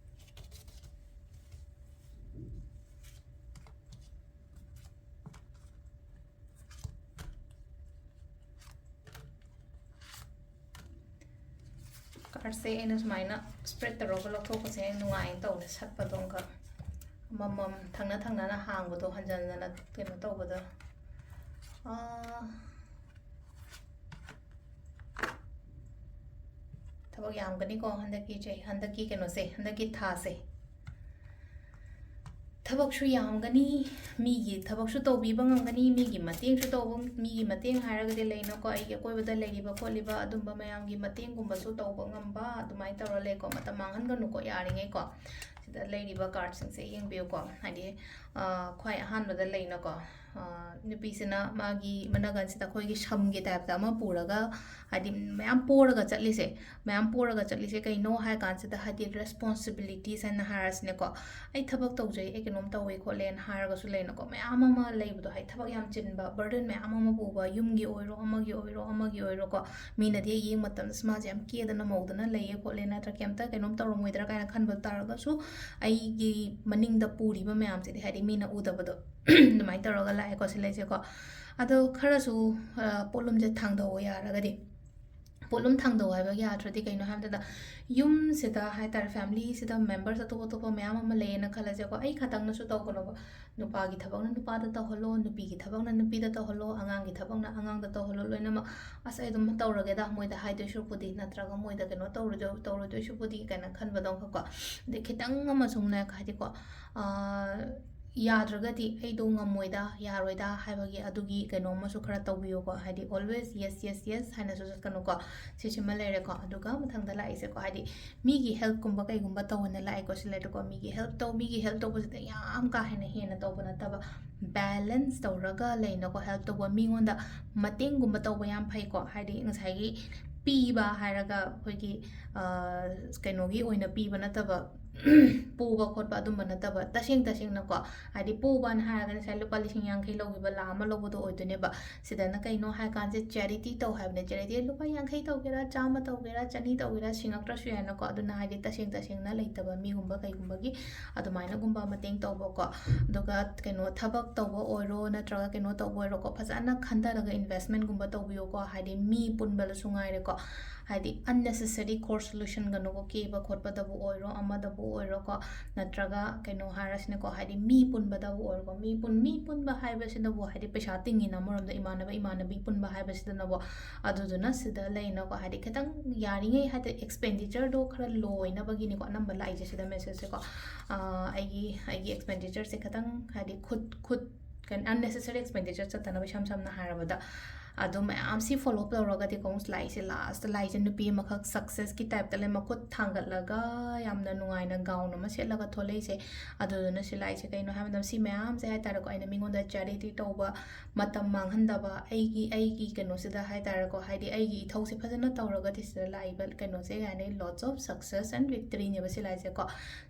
ꯀꯥꯔꯗꯁꯦ ꯑꯩꯅ ꯁꯨꯃꯥꯏꯅ ꯁ꯭ꯄ꯭ꯔꯦꯗ ꯇꯧꯔꯒ ꯂꯧꯊꯣꯛꯄꯁꯦ ꯅꯨꯡꯉꯥꯏꯅ ꯇꯧꯔꯦ ꯁꯠꯄꯗꯣ ꯑꯃꯨꯛꯀ ꯑꯃꯃꯝ ꯊꯪꯅ ꯍꯥꯡꯕꯗꯣ ꯍꯟꯖꯟꯅ ꯀꯩꯅꯣ ꯇꯧꯕꯗ ꯊꯕꯛ ꯌꯥꯝꯒꯅꯤꯀꯣ ꯍꯟꯗꯛꯀꯤ ꯀꯩꯅꯣꯁꯦ ꯍꯟꯗꯛꯀꯤ ꯊꯥꯁꯦ ꯊꯕꯛꯁꯨ ꯌꯥꯝꯒꯅꯤ ꯃꯤꯒꯤ ꯊꯕꯛꯁꯨ ꯇꯧꯕꯤꯕ ꯉꯝꯒꯅꯤ ꯃꯤꯒꯤ ꯃꯇꯦꯡ ꯍꯥꯏꯔꯒꯗꯤ ꯂꯩꯅꯀꯣ ꯑꯩꯒꯤ ꯑꯀꯣꯏꯕꯗ ꯂꯩꯔꯤꯕ ꯈꯣꯠꯂꯤꯕ ꯑꯗꯨꯝꯕ ꯃꯌꯥꯝꯒꯤ ꯃꯇꯦꯡꯒꯨꯝꯕꯁꯨ ꯇꯧꯕ ꯉꯝꯕ ꯑꯗꯨꯃꯥꯏꯅ ꯇꯧꯔ ꯂꯩꯀꯣ ꯃꯇꯝ ꯃꯥꯡꯍꯟꯒꯅꯨꯀꯣ ꯌꯥꯔꯤꯉꯩꯀꯣ ꯁꯤꯗ ꯂꯩꯔꯤꯕ ꯀꯥꯔꯠꯁꯤꯡꯁꯦ ꯌꯦꯡꯕꯤꯌꯨꯀꯣ ꯍꯥꯏꯗꯤ ꯈ꯭ꯋꯥꯏ ꯑꯍꯥꯟꯕꯗ ꯂꯩꯅꯀꯣ ꯅꯨꯄꯤꯁꯤꯅ ꯃꯥꯒꯤ ꯃꯅꯒꯟꯁꯤꯗ ꯑꯩꯈꯣꯏꯒꯤ ꯁꯝꯒꯤ ꯇꯥꯏꯞꯇ ꯑꯃ ꯄꯨꯔꯒ ꯍꯥꯏꯗꯤ ꯃꯌꯥꯝ ꯄꯣꯔꯒ ꯆꯠꯂꯤꯁꯦ ꯃꯌꯥꯝ ꯄꯣꯔꯒ ꯆꯠꯂꯤꯁꯦ ꯀꯩꯅꯣ ꯍꯥꯏ ꯀꯥꯟꯁꯤꯗ ꯍꯥꯏꯗꯤ ꯔꯦꯁꯄꯣꯟꯁꯤꯕꯤꯂꯤꯇꯤꯁ ꯍꯥꯏꯅ ꯍꯥꯏꯔꯁꯤꯅꯦꯀꯣ ꯑꯩ ꯊꯕꯛ ꯇꯧꯖꯩ ꯑꯩ ꯀꯩꯅꯣꯝ ꯇꯧꯋꯦ ꯈꯣꯠꯂꯦꯅ ꯍꯥꯏꯔꯒꯁꯨ ꯂꯩꯅꯀꯣ ꯃꯌꯥꯝ ꯑꯃ ꯂꯩꯕꯗꯣ ꯍꯥꯏꯗꯤ ꯊꯕꯛ ꯌꯥꯝ ꯆꯤꯟꯕ ꯕꯔꯗꯟ ꯃꯌꯥꯝ ꯑꯃ ꯄꯨꯕ ꯌꯨꯝꯒꯤ ꯑꯣꯏꯔꯣ ꯑꯃꯒꯤ ꯑꯣꯏꯔꯣ ꯑꯃꯒꯤ ꯑꯣꯏꯔꯣꯀꯣ ꯃꯤꯅꯗꯤ ꯌꯦꯡꯕ ꯃꯇꯝꯗ ꯃꯥꯁꯦ ꯌꯥꯝ ꯀꯦꯗꯅ ꯃꯧꯗꯅ ꯂꯩꯌꯦ ꯈꯣꯠꯂꯦ ꯅꯠꯇ꯭ꯔꯒ ꯀꯩꯝꯇ ꯀꯩꯅꯣꯝ ꯇꯧꯔꯝꯃꯣꯏꯗ꯭ꯔꯥ ꯀꯥꯏꯅ ꯈꯟꯕ ꯇꯥꯔꯒꯁꯨ ꯑꯩꯒꯤ ꯃꯅꯤꯡꯗ ꯄꯨꯔꯤꯕ ꯃꯌꯥꯝꯁꯤꯗꯤ ꯍꯥꯏꯗꯤ ꯃꯤꯅ ꯎꯗꯕꯗꯣ ꯑꯗꯨꯃꯥꯏꯅ ꯇꯧꯔꯒ ꯂꯥꯛꯑꯦꯀꯣ ꯁꯤ ꯂꯩꯁꯦꯀꯣ ꯑꯗꯣ ꯈꯔꯁꯨ ꯄꯣꯠꯂꯨꯝꯁꯦ ꯊꯥꯡꯗꯧꯑꯣ ꯌꯥꯔꯒꯗꯤ ꯄꯣꯠꯂꯨꯝ ꯊꯥꯡꯗꯧ ꯍꯥꯏꯕ ꯌꯥꯗ꯭ꯔꯗꯤ ꯀꯩꯅꯣ ꯍꯥꯏꯕ ꯃꯇꯝꯗ ꯌꯨꯝꯁꯤꯗ ꯍꯥꯏꯇꯥꯔꯦ ꯐꯦꯃꯤꯂꯤꯁꯤꯗ ꯃꯦꯝꯕꯔꯁ ꯑꯇꯣꯞ ꯑꯇꯣꯞꯄ ꯃꯌꯥꯝ ꯑꯃ ꯂꯩꯌꯦꯅ ꯈꯜꯂꯁꯦꯀꯣ ꯑꯩ ꯈꯛꯇꯪꯅꯁꯨ ꯇꯧꯒꯅꯣꯕ ꯅꯨꯄꯥꯒꯤ ꯊꯕꯛꯅ ꯅꯨꯄꯥꯗ ꯇꯧꯍꯜꯂꯣ ꯅꯨꯄꯤꯒꯤ ꯊꯕꯛꯅ ꯅꯨꯄꯤꯗ ꯇꯧꯍꯜꯂꯣ ꯑꯉꯥꯡꯒꯤ ꯊꯕꯛꯅ ꯑꯉꯥꯡꯗ ꯇꯧꯍꯜꯂꯣ ꯂꯣꯏꯅꯃꯛ ꯑꯁ ꯑꯩ ꯑꯗꯨꯝ ꯇꯧꯔꯒꯦꯗ ꯃꯣꯏꯗ ꯍꯥꯏꯗꯣꯏ ꯁꯔꯨꯛꯄꯨꯗꯤ ꯅꯠꯇ꯭ꯔꯒ ꯃꯣꯏꯗ ꯀꯩꯅꯣ ꯇꯧꯔꯣꯏꯗꯣꯏ ꯁꯔꯨꯛꯄꯨꯗꯤ ꯀꯥꯏꯅ ꯈꯟꯕꯗꯧꯅꯀꯣ ꯑꯗꯩ ꯈꯤꯇꯪ ꯑꯃꯁꯨꯡꯅꯦ ꯍꯥꯏꯗꯤꯀꯣ ꯌꯥꯗ꯭ꯔꯒꯗꯤ ꯑꯩꯗꯣ ꯉꯝꯃꯣꯏꯗ ꯌꯥꯔꯣꯏꯗ ꯍꯥꯏꯕꯒꯤ ꯑꯗꯨꯒꯤ ꯀꯩꯅꯣꯝꯃꯁꯨ ꯈꯔ ꯇꯧꯕꯤꯌꯨꯀꯣ ꯍꯥꯏꯗꯤ ꯑꯣꯜꯋꯦꯁ ꯌꯦꯁ ꯌꯦꯁ ꯌꯦꯁ ꯍꯥꯏꯅꯁꯨ ꯆꯠꯀꯅꯨꯀꯣ ꯁꯤꯁꯤꯃ ꯂꯩꯔꯦꯀꯣ ꯑꯗꯨꯒ ꯃꯊꯪꯗ ꯂꯥꯛꯏꯁꯦꯀꯣ ꯍꯥꯏꯗꯤ ꯃꯤꯒꯤ ꯍꯦꯜꯞꯀꯨꯝꯕ ꯀꯩꯒꯨꯝꯕ ꯇꯧꯍꯟꯅ ꯂꯥꯛꯑꯦꯀꯣ ꯁꯤ ꯂꯩꯔꯦꯀꯣ ꯃꯤꯒꯤ ꯍꯦꯜꯞ ꯇꯧꯕꯁꯤꯗ ꯌꯥꯝ ꯀꯥ ꯍꯦꯟꯅ ꯇꯧꯕ ꯅꯠꯇꯕ ꯕꯦꯂꯦꯟꯁ ꯇꯧꯔꯒ ꯂꯩꯅꯀꯣ ꯍꯦꯜꯞ ꯇꯧꯕ ꯃꯤꯉꯣꯟꯗ ꯃꯇꯦꯡꯒꯨꯝꯕ ꯇꯧꯕ ꯌꯥꯝ ꯐꯩꯀꯣ ꯍꯥꯏꯗꯤ ꯉꯁꯥꯏꯒꯤ ꯄꯤꯕ ꯍꯥꯏꯔꯒ ꯑꯩꯈꯣꯏꯒꯤ ꯀꯩꯅꯣꯒꯤ ꯑꯣꯏꯅ ꯄꯤꯕ ꯅꯠꯇꯕ ꯄꯨꯕ ꯈꯣꯠꯄ ꯑꯗꯨꯝꯕ ꯅꯠꯇꯕ ꯇꯁꯦꯡꯅꯀꯣ ꯍꯥꯏꯗꯤ ꯄꯨꯕꯅ ꯍꯥꯏꯔꯒ ꯉꯁꯥꯏ ꯂꯨꯄꯥ 50,000 ꯂꯧꯈꯤꯕ ꯂꯥꯛ ꯑꯃ ꯂꯧꯕꯗꯣ ꯑꯣꯏꯗꯣꯏꯅꯦꯕ ꯁꯤꯗꯅ ꯀꯩꯅꯣ ꯍꯥꯏ ꯀꯥꯟꯁꯦ ꯆꯦꯔꯤꯇꯤ ꯇꯧ ꯍꯥꯏꯕꯅꯦ ꯆꯦꯔꯤꯇꯤ ꯂꯨꯄꯥ 50 ꯇꯧꯒꯦꯔꯥ 100 ꯇꯧꯒꯦꯔꯥ 100 ꯇꯧꯒꯦꯔꯥ ꯁꯤꯡꯉꯛꯇ꯭ꯔꯁꯨ ꯌꯥꯏꯅꯀꯣ ꯑꯗꯨꯅ ꯍꯥꯏꯗꯤ ꯇꯁꯦꯡꯅ ꯂꯩꯇꯕ ꯃꯤꯒꯨꯝꯕ ꯀꯩꯒꯨꯝꯕꯒꯤ ꯑꯗꯨꯃꯥꯏꯅꯒꯨꯝꯕ ꯃꯇꯦꯡ ꯇꯧꯕꯀꯣ ꯑꯗꯨꯒ ꯀꯩꯅꯣ ꯊꯕꯛ ꯇꯧꯕ ꯑꯣꯏꯔꯣ ꯅꯠꯇ꯭ꯔꯒ ꯀꯩꯅꯣ ꯇꯧꯕ ꯑꯣꯏꯔꯣꯀꯣ ꯐꯖꯅ ꯈꯟꯊꯔꯒ ꯏꯟꯚꯦꯁꯃꯦꯟꯠꯒꯨꯝꯕ ꯇꯧꯕꯤꯌꯣꯀꯣ ꯍꯥꯏꯗꯤ ꯃꯤ ꯄꯨꯟꯕꯗꯁꯨ ꯉꯥꯏꯔꯦꯀꯣ ꯍꯥꯏꯗꯤ unnecessary ꯀꯣꯔꯁ ꯂꯣꯏꯁꯟꯒꯅꯨꯀꯣ ꯀꯦꯕ ꯈꯣꯠꯄꯗꯕꯨ ꯑꯣꯏꯔꯣ ꯑꯃꯗꯕꯨ ꯑꯣꯏꯔꯣꯀꯣ ꯅꯠꯇ꯭ꯔꯒ ꯀꯩꯅꯣ ꯍꯥꯏꯔꯁꯤꯅꯦꯀꯣ ꯍꯥꯏꯗꯤ ꯃꯤ ꯄꯨꯟꯕꯗꯕꯨ ꯑꯣꯏꯔꯣꯀꯣ ꯃꯤ ꯄꯨꯟꯕ ꯍꯥꯏꯕꯁꯤꯅꯕꯨ ꯍꯥꯏꯗꯤ ꯄꯩꯁꯥ ꯇꯤꯡꯉꯤꯅ ꯑꯃꯔꯣꯝꯗ ꯏꯃꯥꯟꯅꯕꯤ ꯄꯨꯟꯕ ꯍꯥꯏꯕꯁꯤꯗꯅꯕꯨ ꯑꯗꯨꯗꯨꯅ ꯁꯤꯗ ꯂꯩꯅꯀꯣ ꯍꯥꯏꯗꯤ ꯈꯤꯇꯪ ꯌꯥꯔꯤꯉꯩ ꯍꯥꯏꯗꯤ ꯑꯦꯛꯁꯄꯦꯟꯗꯤꯆꯔꯗꯣ ꯈꯔ ꯂꯣ ꯑꯣꯏꯅꯕꯒꯤꯅꯤꯀꯣ ꯑꯅꯝꯕ ꯂꯥꯛꯏꯁꯦ ꯁꯤꯗ ꯃꯦꯁꯦꯖꯁꯦꯀꯣ ꯑꯩꯒꯤ ꯑꯦꯛꯁꯄꯦꯟꯗꯤꯆꯔꯁꯦ ꯈꯤꯇꯪ ꯍꯥꯏꯗꯤ ꯈꯨꯠ unnecessary expenditure ꯆꯠꯇꯅꯕ ꯏꯁꯝ ꯁꯝꯅ ꯍꯥꯏꯔꯕꯗ ꯑꯗꯨ ꯃꯌꯥꯝ ꯁꯤ ꯐꯣꯂꯣ ꯑꯞ ꯇꯧꯔꯒꯗꯤꯀꯣ ꯂꯥꯛꯏꯁꯦ ꯂꯥꯁꯇ ꯂꯥꯛꯏꯁꯦ ꯅꯨꯄꯤ ꯑꯃꯈꯛ ꯁꯛꯁꯦꯁꯀꯤ ꯇꯥꯏꯞꯇ ꯂꯩ ꯃꯈꯨꯠ ꯊꯥꯡꯒꯠꯂꯒ ꯌꯥꯝꯅ ꯅꯨꯡꯉꯥꯏꯅ ꯒꯥꯎꯟ ꯑꯃ ꯁꯦꯠꯂꯒ ꯊꯣꯛꯂꯛꯏꯁꯦ ꯑꯗꯨꯗꯨꯅ ꯁꯤ ꯂꯥꯛꯏꯁꯦ ꯀꯩꯅꯣ ꯍꯥꯏꯕ ꯃꯇꯝꯗ ꯁꯤ ꯃꯌꯥꯝꯁꯦ ꯍꯥꯏꯇꯥꯔꯦꯀꯣ ꯑꯩꯅ ꯃꯤꯉꯣꯟꯗ ꯆꯦꯔꯤꯇꯤ ꯇꯧꯕ ꯃꯇꯝ ꯃꯥꯡꯍꯟꯗꯕ ꯑꯩꯒꯤ ꯀꯩꯅꯣꯁꯤꯗ ꯍꯥꯏꯇꯥꯔꯦꯀꯣ ꯍꯥꯏꯗꯤ ꯑꯩꯒꯤ ꯏꯊꯧꯁꯦ ꯐꯖꯅ ꯇꯧꯔꯒꯗꯤ ꯁꯤꯗ ꯂꯥꯛꯏꯕ ꯀꯩꯅꯣꯁꯦ ꯌꯥꯅꯤ ꯂꯣꯠꯁ ꯑꯣꯐ ꯁꯛꯁꯦꯁ ꯑꯦꯟ ꯕꯤꯛꯇ꯭ꯔꯤꯅꯦꯕ ꯁꯤ ꯂꯥꯛꯏꯁꯦꯀꯣ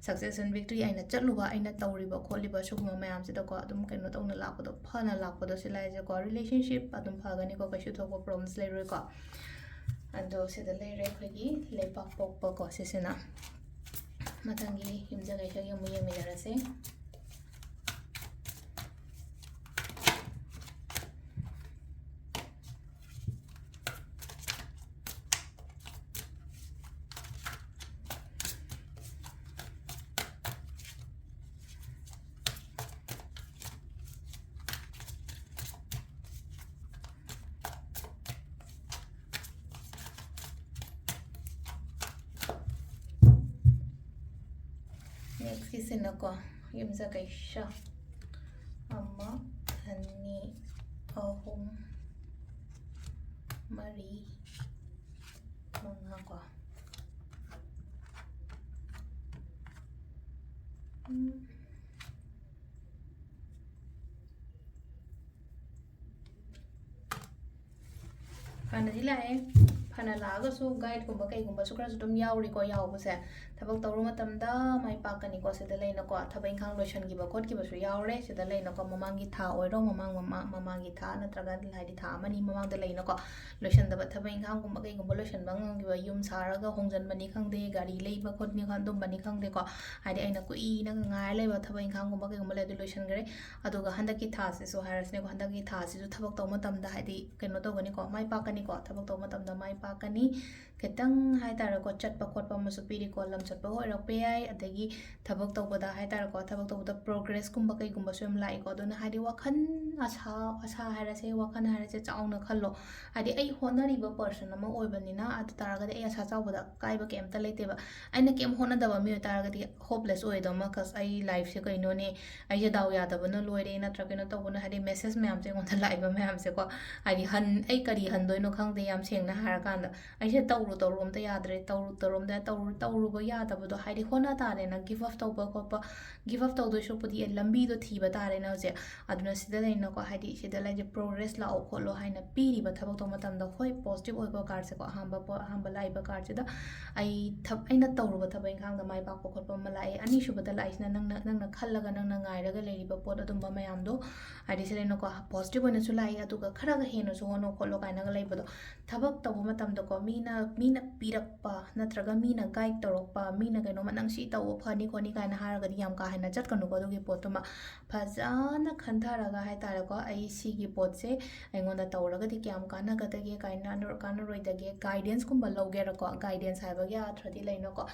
ꯁꯛꯁꯦꯁ ꯑꯦꯟ ꯕꯤꯛꯇ꯭ꯔꯤ ꯑꯩꯅ ꯆꯠꯂꯨꯕ ꯑꯩꯅ ꯇꯧꯔꯤꯕ ꯈꯣꯠꯂꯤꯕ ꯁꯤꯒꯨꯝꯕ ꯃꯌꯥꯝꯁꯤꯗꯀꯣ ꯑꯗꯨꯝ ꯀꯩꯅꯣ ꯇꯧꯅ ꯂꯥꯛꯄꯗꯣ ꯐꯅ ꯂꯥꯛꯄꯗꯣ ꯁꯤ ꯂꯥꯛꯏꯁꯦꯀꯣ ꯔꯤꯂꯦꯁꯟꯁꯤꯞ ꯑꯗꯨꯝ ꯐꯒꯅꯤꯀꯣ ꯀꯩꯁꯨ ꯊꯣꯛꯄ ꯄ꯭ꯔꯣꯕ꯭ꯂꯦꯝꯁ ꯂꯩꯔꯣꯏꯀꯣ ꯑꯗꯣ ꯁꯤꯗ ꯂꯩꯔꯦ ꯑꯩꯈꯣꯏꯒꯤ ꯂꯩꯕꯥꯛ ꯄꯣꯛꯄꯀꯣ ꯁꯤꯁꯤꯅ ꯃꯊꯪꯒꯤ ꯌꯨꯝꯖꯀꯩꯁꯒꯤ ꯑꯃꯨꯛ ꯌꯦꯡꯃꯤꯟꯅꯔꯁꯦ ꯅꯦꯛꯁꯀꯤꯁꯤꯅꯀꯣ ꯌꯨꯝꯖꯀꯩꯁ 1 2 3 4 5 ꯀꯣ ꯐꯅꯗꯤ ꯂꯥꯛꯑꯦ ꯐꯅ ꯂꯥꯛꯑꯒꯁꯨ ꯒꯥꯏꯗꯀꯨꯝꯕ ꯀꯩꯒꯨꯝꯕꯁꯨ ꯈꯔꯁꯨ ꯑꯗꯨꯝ ꯌꯥꯎꯔꯤꯀꯣ ꯌꯥꯎꯕꯁꯦ ꯊꯕꯛ ꯇꯧꯔꯨ ꯃꯇꯝꯗ ꯃꯥꯏ ꯄꯥꯛꯀꯅꯤꯀꯣ ꯁꯤꯗ ꯂꯩꯅꯀꯣ ꯊꯕꯛ ꯏꯪꯈꯥꯡ ꯂꯣꯏꯁꯟꯈꯤꯕ ꯈꯣꯠꯈꯤꯕꯁꯨ ꯌꯥꯎꯔꯦ ꯁꯤꯗ ꯂꯩꯅꯀꯣ ꯃꯃꯥꯡꯒꯤ ꯊꯥ ꯑꯣꯏꯔꯣ ꯃꯃꯥꯡꯒꯤ ꯊꯥ ꯅꯠꯇ꯭ꯔꯒ ꯍꯥꯏꯗꯤ ꯊꯥ 1 2 ꯃꯃꯥꯡꯗ ꯂꯩꯅꯀꯣ ꯂꯣꯏꯁꯟꯗꯕ ꯊꯕꯛ ꯏꯪꯈꯥꯡꯒꯨꯝꯕ ꯀꯩꯒꯨꯝꯕ ꯂꯣꯏꯁꯟꯕ ꯉꯝꯈꯤꯕ ꯌꯨꯝ ꯁꯥꯔꯒ ꯍꯣꯡꯖꯟꯕꯅꯤ ꯈꯪꯗꯦ ꯒꯥꯔꯤ ꯂꯩꯕ ꯈꯣꯠꯅꯤ ꯑꯗꯨꯝꯕꯅꯤ ꯈꯪꯗꯦꯀꯣ ꯍꯥꯏꯗꯤ ꯑꯩꯅ ꯀꯨꯏꯅ ꯉꯥꯏꯔ ꯂꯩꯕ ꯊꯕꯛ ꯏꯪꯈꯥꯡꯒꯨꯝꯕ ꯀꯩꯒꯨꯝꯕ ꯂꯩ ꯑꯗꯨ ꯂꯣꯏꯁꯟꯈ꯭ꯔꯦ ꯑꯗꯨꯒ ꯍꯟꯗꯛꯀꯤ ꯊꯥꯁꯤꯁꯨ ꯍꯥꯏꯔꯁꯤꯅꯦꯀꯣ ꯍꯟꯗꯛꯀꯤ ꯊꯥꯁꯤꯁꯨ ꯊꯕꯛ ꯇꯧꯕ ꯃꯇꯝꯗ ꯍꯥꯏꯗꯤ ꯀꯩꯅꯣ ꯇꯧꯒꯅꯤꯀꯣ ꯃꯥꯏ ꯄꯥꯛꯀꯅꯤꯀꯣ ꯊꯕꯛ ꯇꯧꯕ ꯃꯇꯝꯗ ꯃꯥꯏ ꯄꯥꯛꯀꯅꯤ ꯈꯤꯇꯪ ꯍꯥꯏꯇꯥꯔꯦꯀꯣ ꯆꯠꯄ ꯈꯣꯠꯄ ꯑꯃꯁꯨ ꯄꯤꯔꯤꯀꯣ ꯂꯝ ꯆꯠꯄ ꯑꯣꯏꯔꯛꯄ ꯌꯥꯏ ꯑꯗꯒꯤ ꯊꯕꯛ ꯇꯧꯕꯗ ꯍꯥꯏꯇꯥꯔꯦꯀꯣ ꯊꯕꯛ ꯇꯧꯕꯗ ꯄ꯭ꯔꯣꯒ꯭ꯔꯦꯁꯀꯨꯝꯕ ꯀꯩꯒꯨꯝꯕꯁꯨ ꯌꯥꯝ ꯂꯥꯛꯏꯀꯣ ꯑꯗꯨꯅ ꯍꯥꯏꯗꯤ ꯋꯥꯈꯜ ꯑꯁꯥ ꯍꯥꯏꯔꯁꯦ ꯋꯥꯈꯜ ꯍꯥꯏꯔꯁꯦ ꯆꯥꯎꯅ ꯈꯜꯂꯣ ꯍꯥꯏꯗꯤ ꯑꯩ ꯍꯣꯠꯅꯔꯤꯕ ꯄꯔꯁꯟ ꯑꯃ ꯑꯣꯏꯕꯅꯤꯅ ꯑꯗꯨ ꯇꯥꯔꯒꯗꯤ ꯑꯩ ꯑꯁꯥ ꯆꯥꯎꯕꯗ ꯀꯥꯏꯕ ꯀꯩꯝꯇ ꯂꯩꯇꯦꯕ ꯑꯩꯅ ꯀꯩꯝ ꯍꯣꯠꯅꯗꯕ ꯃꯤ ꯑꯣꯏꯇꯥꯔꯒꯗꯤ ꯍꯣꯞꯂꯦꯁ ꯑꯣꯏꯗꯧꯃ ꯀꯁ ꯑꯩ ꯂꯥꯏꯐꯁꯦ ꯀꯩꯅꯣꯅꯦ ꯑꯩꯁꯦ ꯗꯥꯎ ꯌꯥꯗꯕꯅ ꯂꯣꯏꯔꯦ ꯅꯠꯇ꯭ꯔꯒ ꯀꯩꯅꯣ ꯇꯧꯕꯅ ꯍꯥꯏꯗꯤ ꯃꯦꯁꯦꯖ ꯃꯌꯥꯝꯁꯦ ꯑꯩꯉꯣꯟꯗ ꯂꯥꯛꯏꯕ ꯃꯌꯥꯝꯁꯦꯀꯣ ꯍꯥꯏꯗꯤ ꯑꯩ ꯀꯔꯤ ꯍꯟꯗꯣꯏꯅꯣ ꯈꯪꯗꯦ ꯌꯥꯝ ꯁꯦꯡꯅ ꯍꯥꯏꯔꯀꯥꯟꯗ ꯑꯩꯁꯦ ꯇꯧꯔꯨꯝꯗ ꯌꯥꯗ꯭ꯔꯦ ꯇꯧꯔꯨꯕ ꯌꯥꯗꯕꯗꯣ ꯍꯥꯏꯗꯤ ꯍꯣꯠꯅ ꯇꯥꯔꯦꯅ ꯒꯤꯞ ꯑꯞ ꯇꯧꯕ ꯈꯣꯠꯄ ꯒꯤꯞ ꯑꯞ ꯇꯧꯗꯣꯏ ꯁꯔꯨꯛꯄꯨꯗꯤ ꯂꯝꯕꯤꯗꯣ ꯊꯤꯕ ꯇꯥꯔꯦꯅ ꯍꯧꯖꯤꯛ ꯑꯗꯨꯅ ꯁꯤꯗ ꯂꯩꯅꯀꯣ ꯍꯥꯏꯗꯤ ꯁꯤꯗ ꯂꯩꯁꯦ ꯄ꯭ꯔꯣꯒ꯭ꯔꯦꯁ ꯂꯥꯛꯑꯣ ꯈꯣꯠꯂꯣ ꯍꯥꯏꯅ ꯄꯤꯔꯤꯕ ꯊꯕꯛ ꯇꯧꯕ ꯃꯇꯝꯗ ꯍꯣꯏ ꯄꯣꯖꯤꯇꯤꯕ ꯑꯣꯏꯕ ꯀꯥꯔꯠꯁꯦꯀꯣ ꯑꯍꯥꯟꯕ ꯂꯥꯛꯏꯕ ꯀꯥꯔꯠꯁꯤꯗ ꯑꯩꯅ ꯇꯧꯔꯨꯕ ꯊꯕꯛ ꯏꯪꯈꯥꯡꯗ ꯃꯥꯏ ꯄꯥꯛꯄ ꯈꯣꯠꯄ ꯑꯃ ꯂꯥꯛꯑꯦ ꯑꯅꯤꯁꯨꯕꯗ ꯂꯥꯛꯏꯁꯤꯅ ꯅꯪꯅ ꯈꯜꯂꯒ ꯅꯪꯅ ꯉꯥꯏꯔꯒ ꯂꯩꯔꯤꯕ ꯄꯣꯠ ꯑꯗꯨꯝꯕ ꯃꯌꯥꯝꯗꯣ ꯍꯥꯏꯗꯤ ꯁꯤꯗꯅꯀꯣ ꯄꯣꯖꯤꯇꯤꯕ ꯑꯣꯏꯅꯁꯨ ꯂꯥꯛꯏ ꯑꯗꯨꯒ ꯈꯔꯒ ꯍꯦꯟꯅꯁꯨ ꯍꯣꯠꯅꯧ ꯈꯣꯠꯂꯣ ꯀꯥꯏꯅꯒ ꯂꯩꯕꯗꯣ ꯊꯕꯛ ꯇꯧꯕ ꯃꯇꯝꯗꯀꯣ ꯃꯤꯅ ꯄꯤꯔꯛꯄ ꯅꯠꯇ꯭ꯔꯒ ꯃꯤꯅ ꯒꯥꯏꯗ ꯇꯧꯔꯛꯄ ꯃꯤꯅ ꯀꯩꯅꯣꯃ ꯅꯪ ꯁꯤ ꯇꯧꯕ ꯐꯅꯤ ꯈꯣꯠꯅꯤ ꯀꯥꯏꯅ ꯍꯥꯏꯔꯒꯗꯤ ꯌꯥꯝ ꯀꯥ ꯍꯦꯟꯅ ꯆꯠꯀꯅꯨꯀꯣ ꯑꯗꯨꯒꯤ ꯄꯣꯠꯇꯨꯃ ꯐꯖꯅ ꯈꯟꯊꯔꯒ ꯍꯥꯏꯇꯥꯔꯦꯀꯣ ꯑꯩ ꯁꯤꯒꯤ ꯄꯣꯠꯁꯦ ꯑꯩꯉꯣꯟꯗ ꯇꯧꯔꯒꯗꯤ ꯀꯌꯥꯝ ꯀꯥꯟꯅꯒꯗꯒꯦ ꯀꯥꯟꯅꯔꯣꯏꯗꯒꯦ ꯒꯥꯏꯗꯦꯟꯁꯀꯨꯝꯕ ꯂꯧꯒꯦꯔꯥꯀꯣ ꯒꯥꯏꯗꯦꯟꯁ ꯍꯥꯏꯕꯒꯤ ꯑꯥꯊ꯭ꯔꯗꯤ ꯂꯩꯅꯀꯣ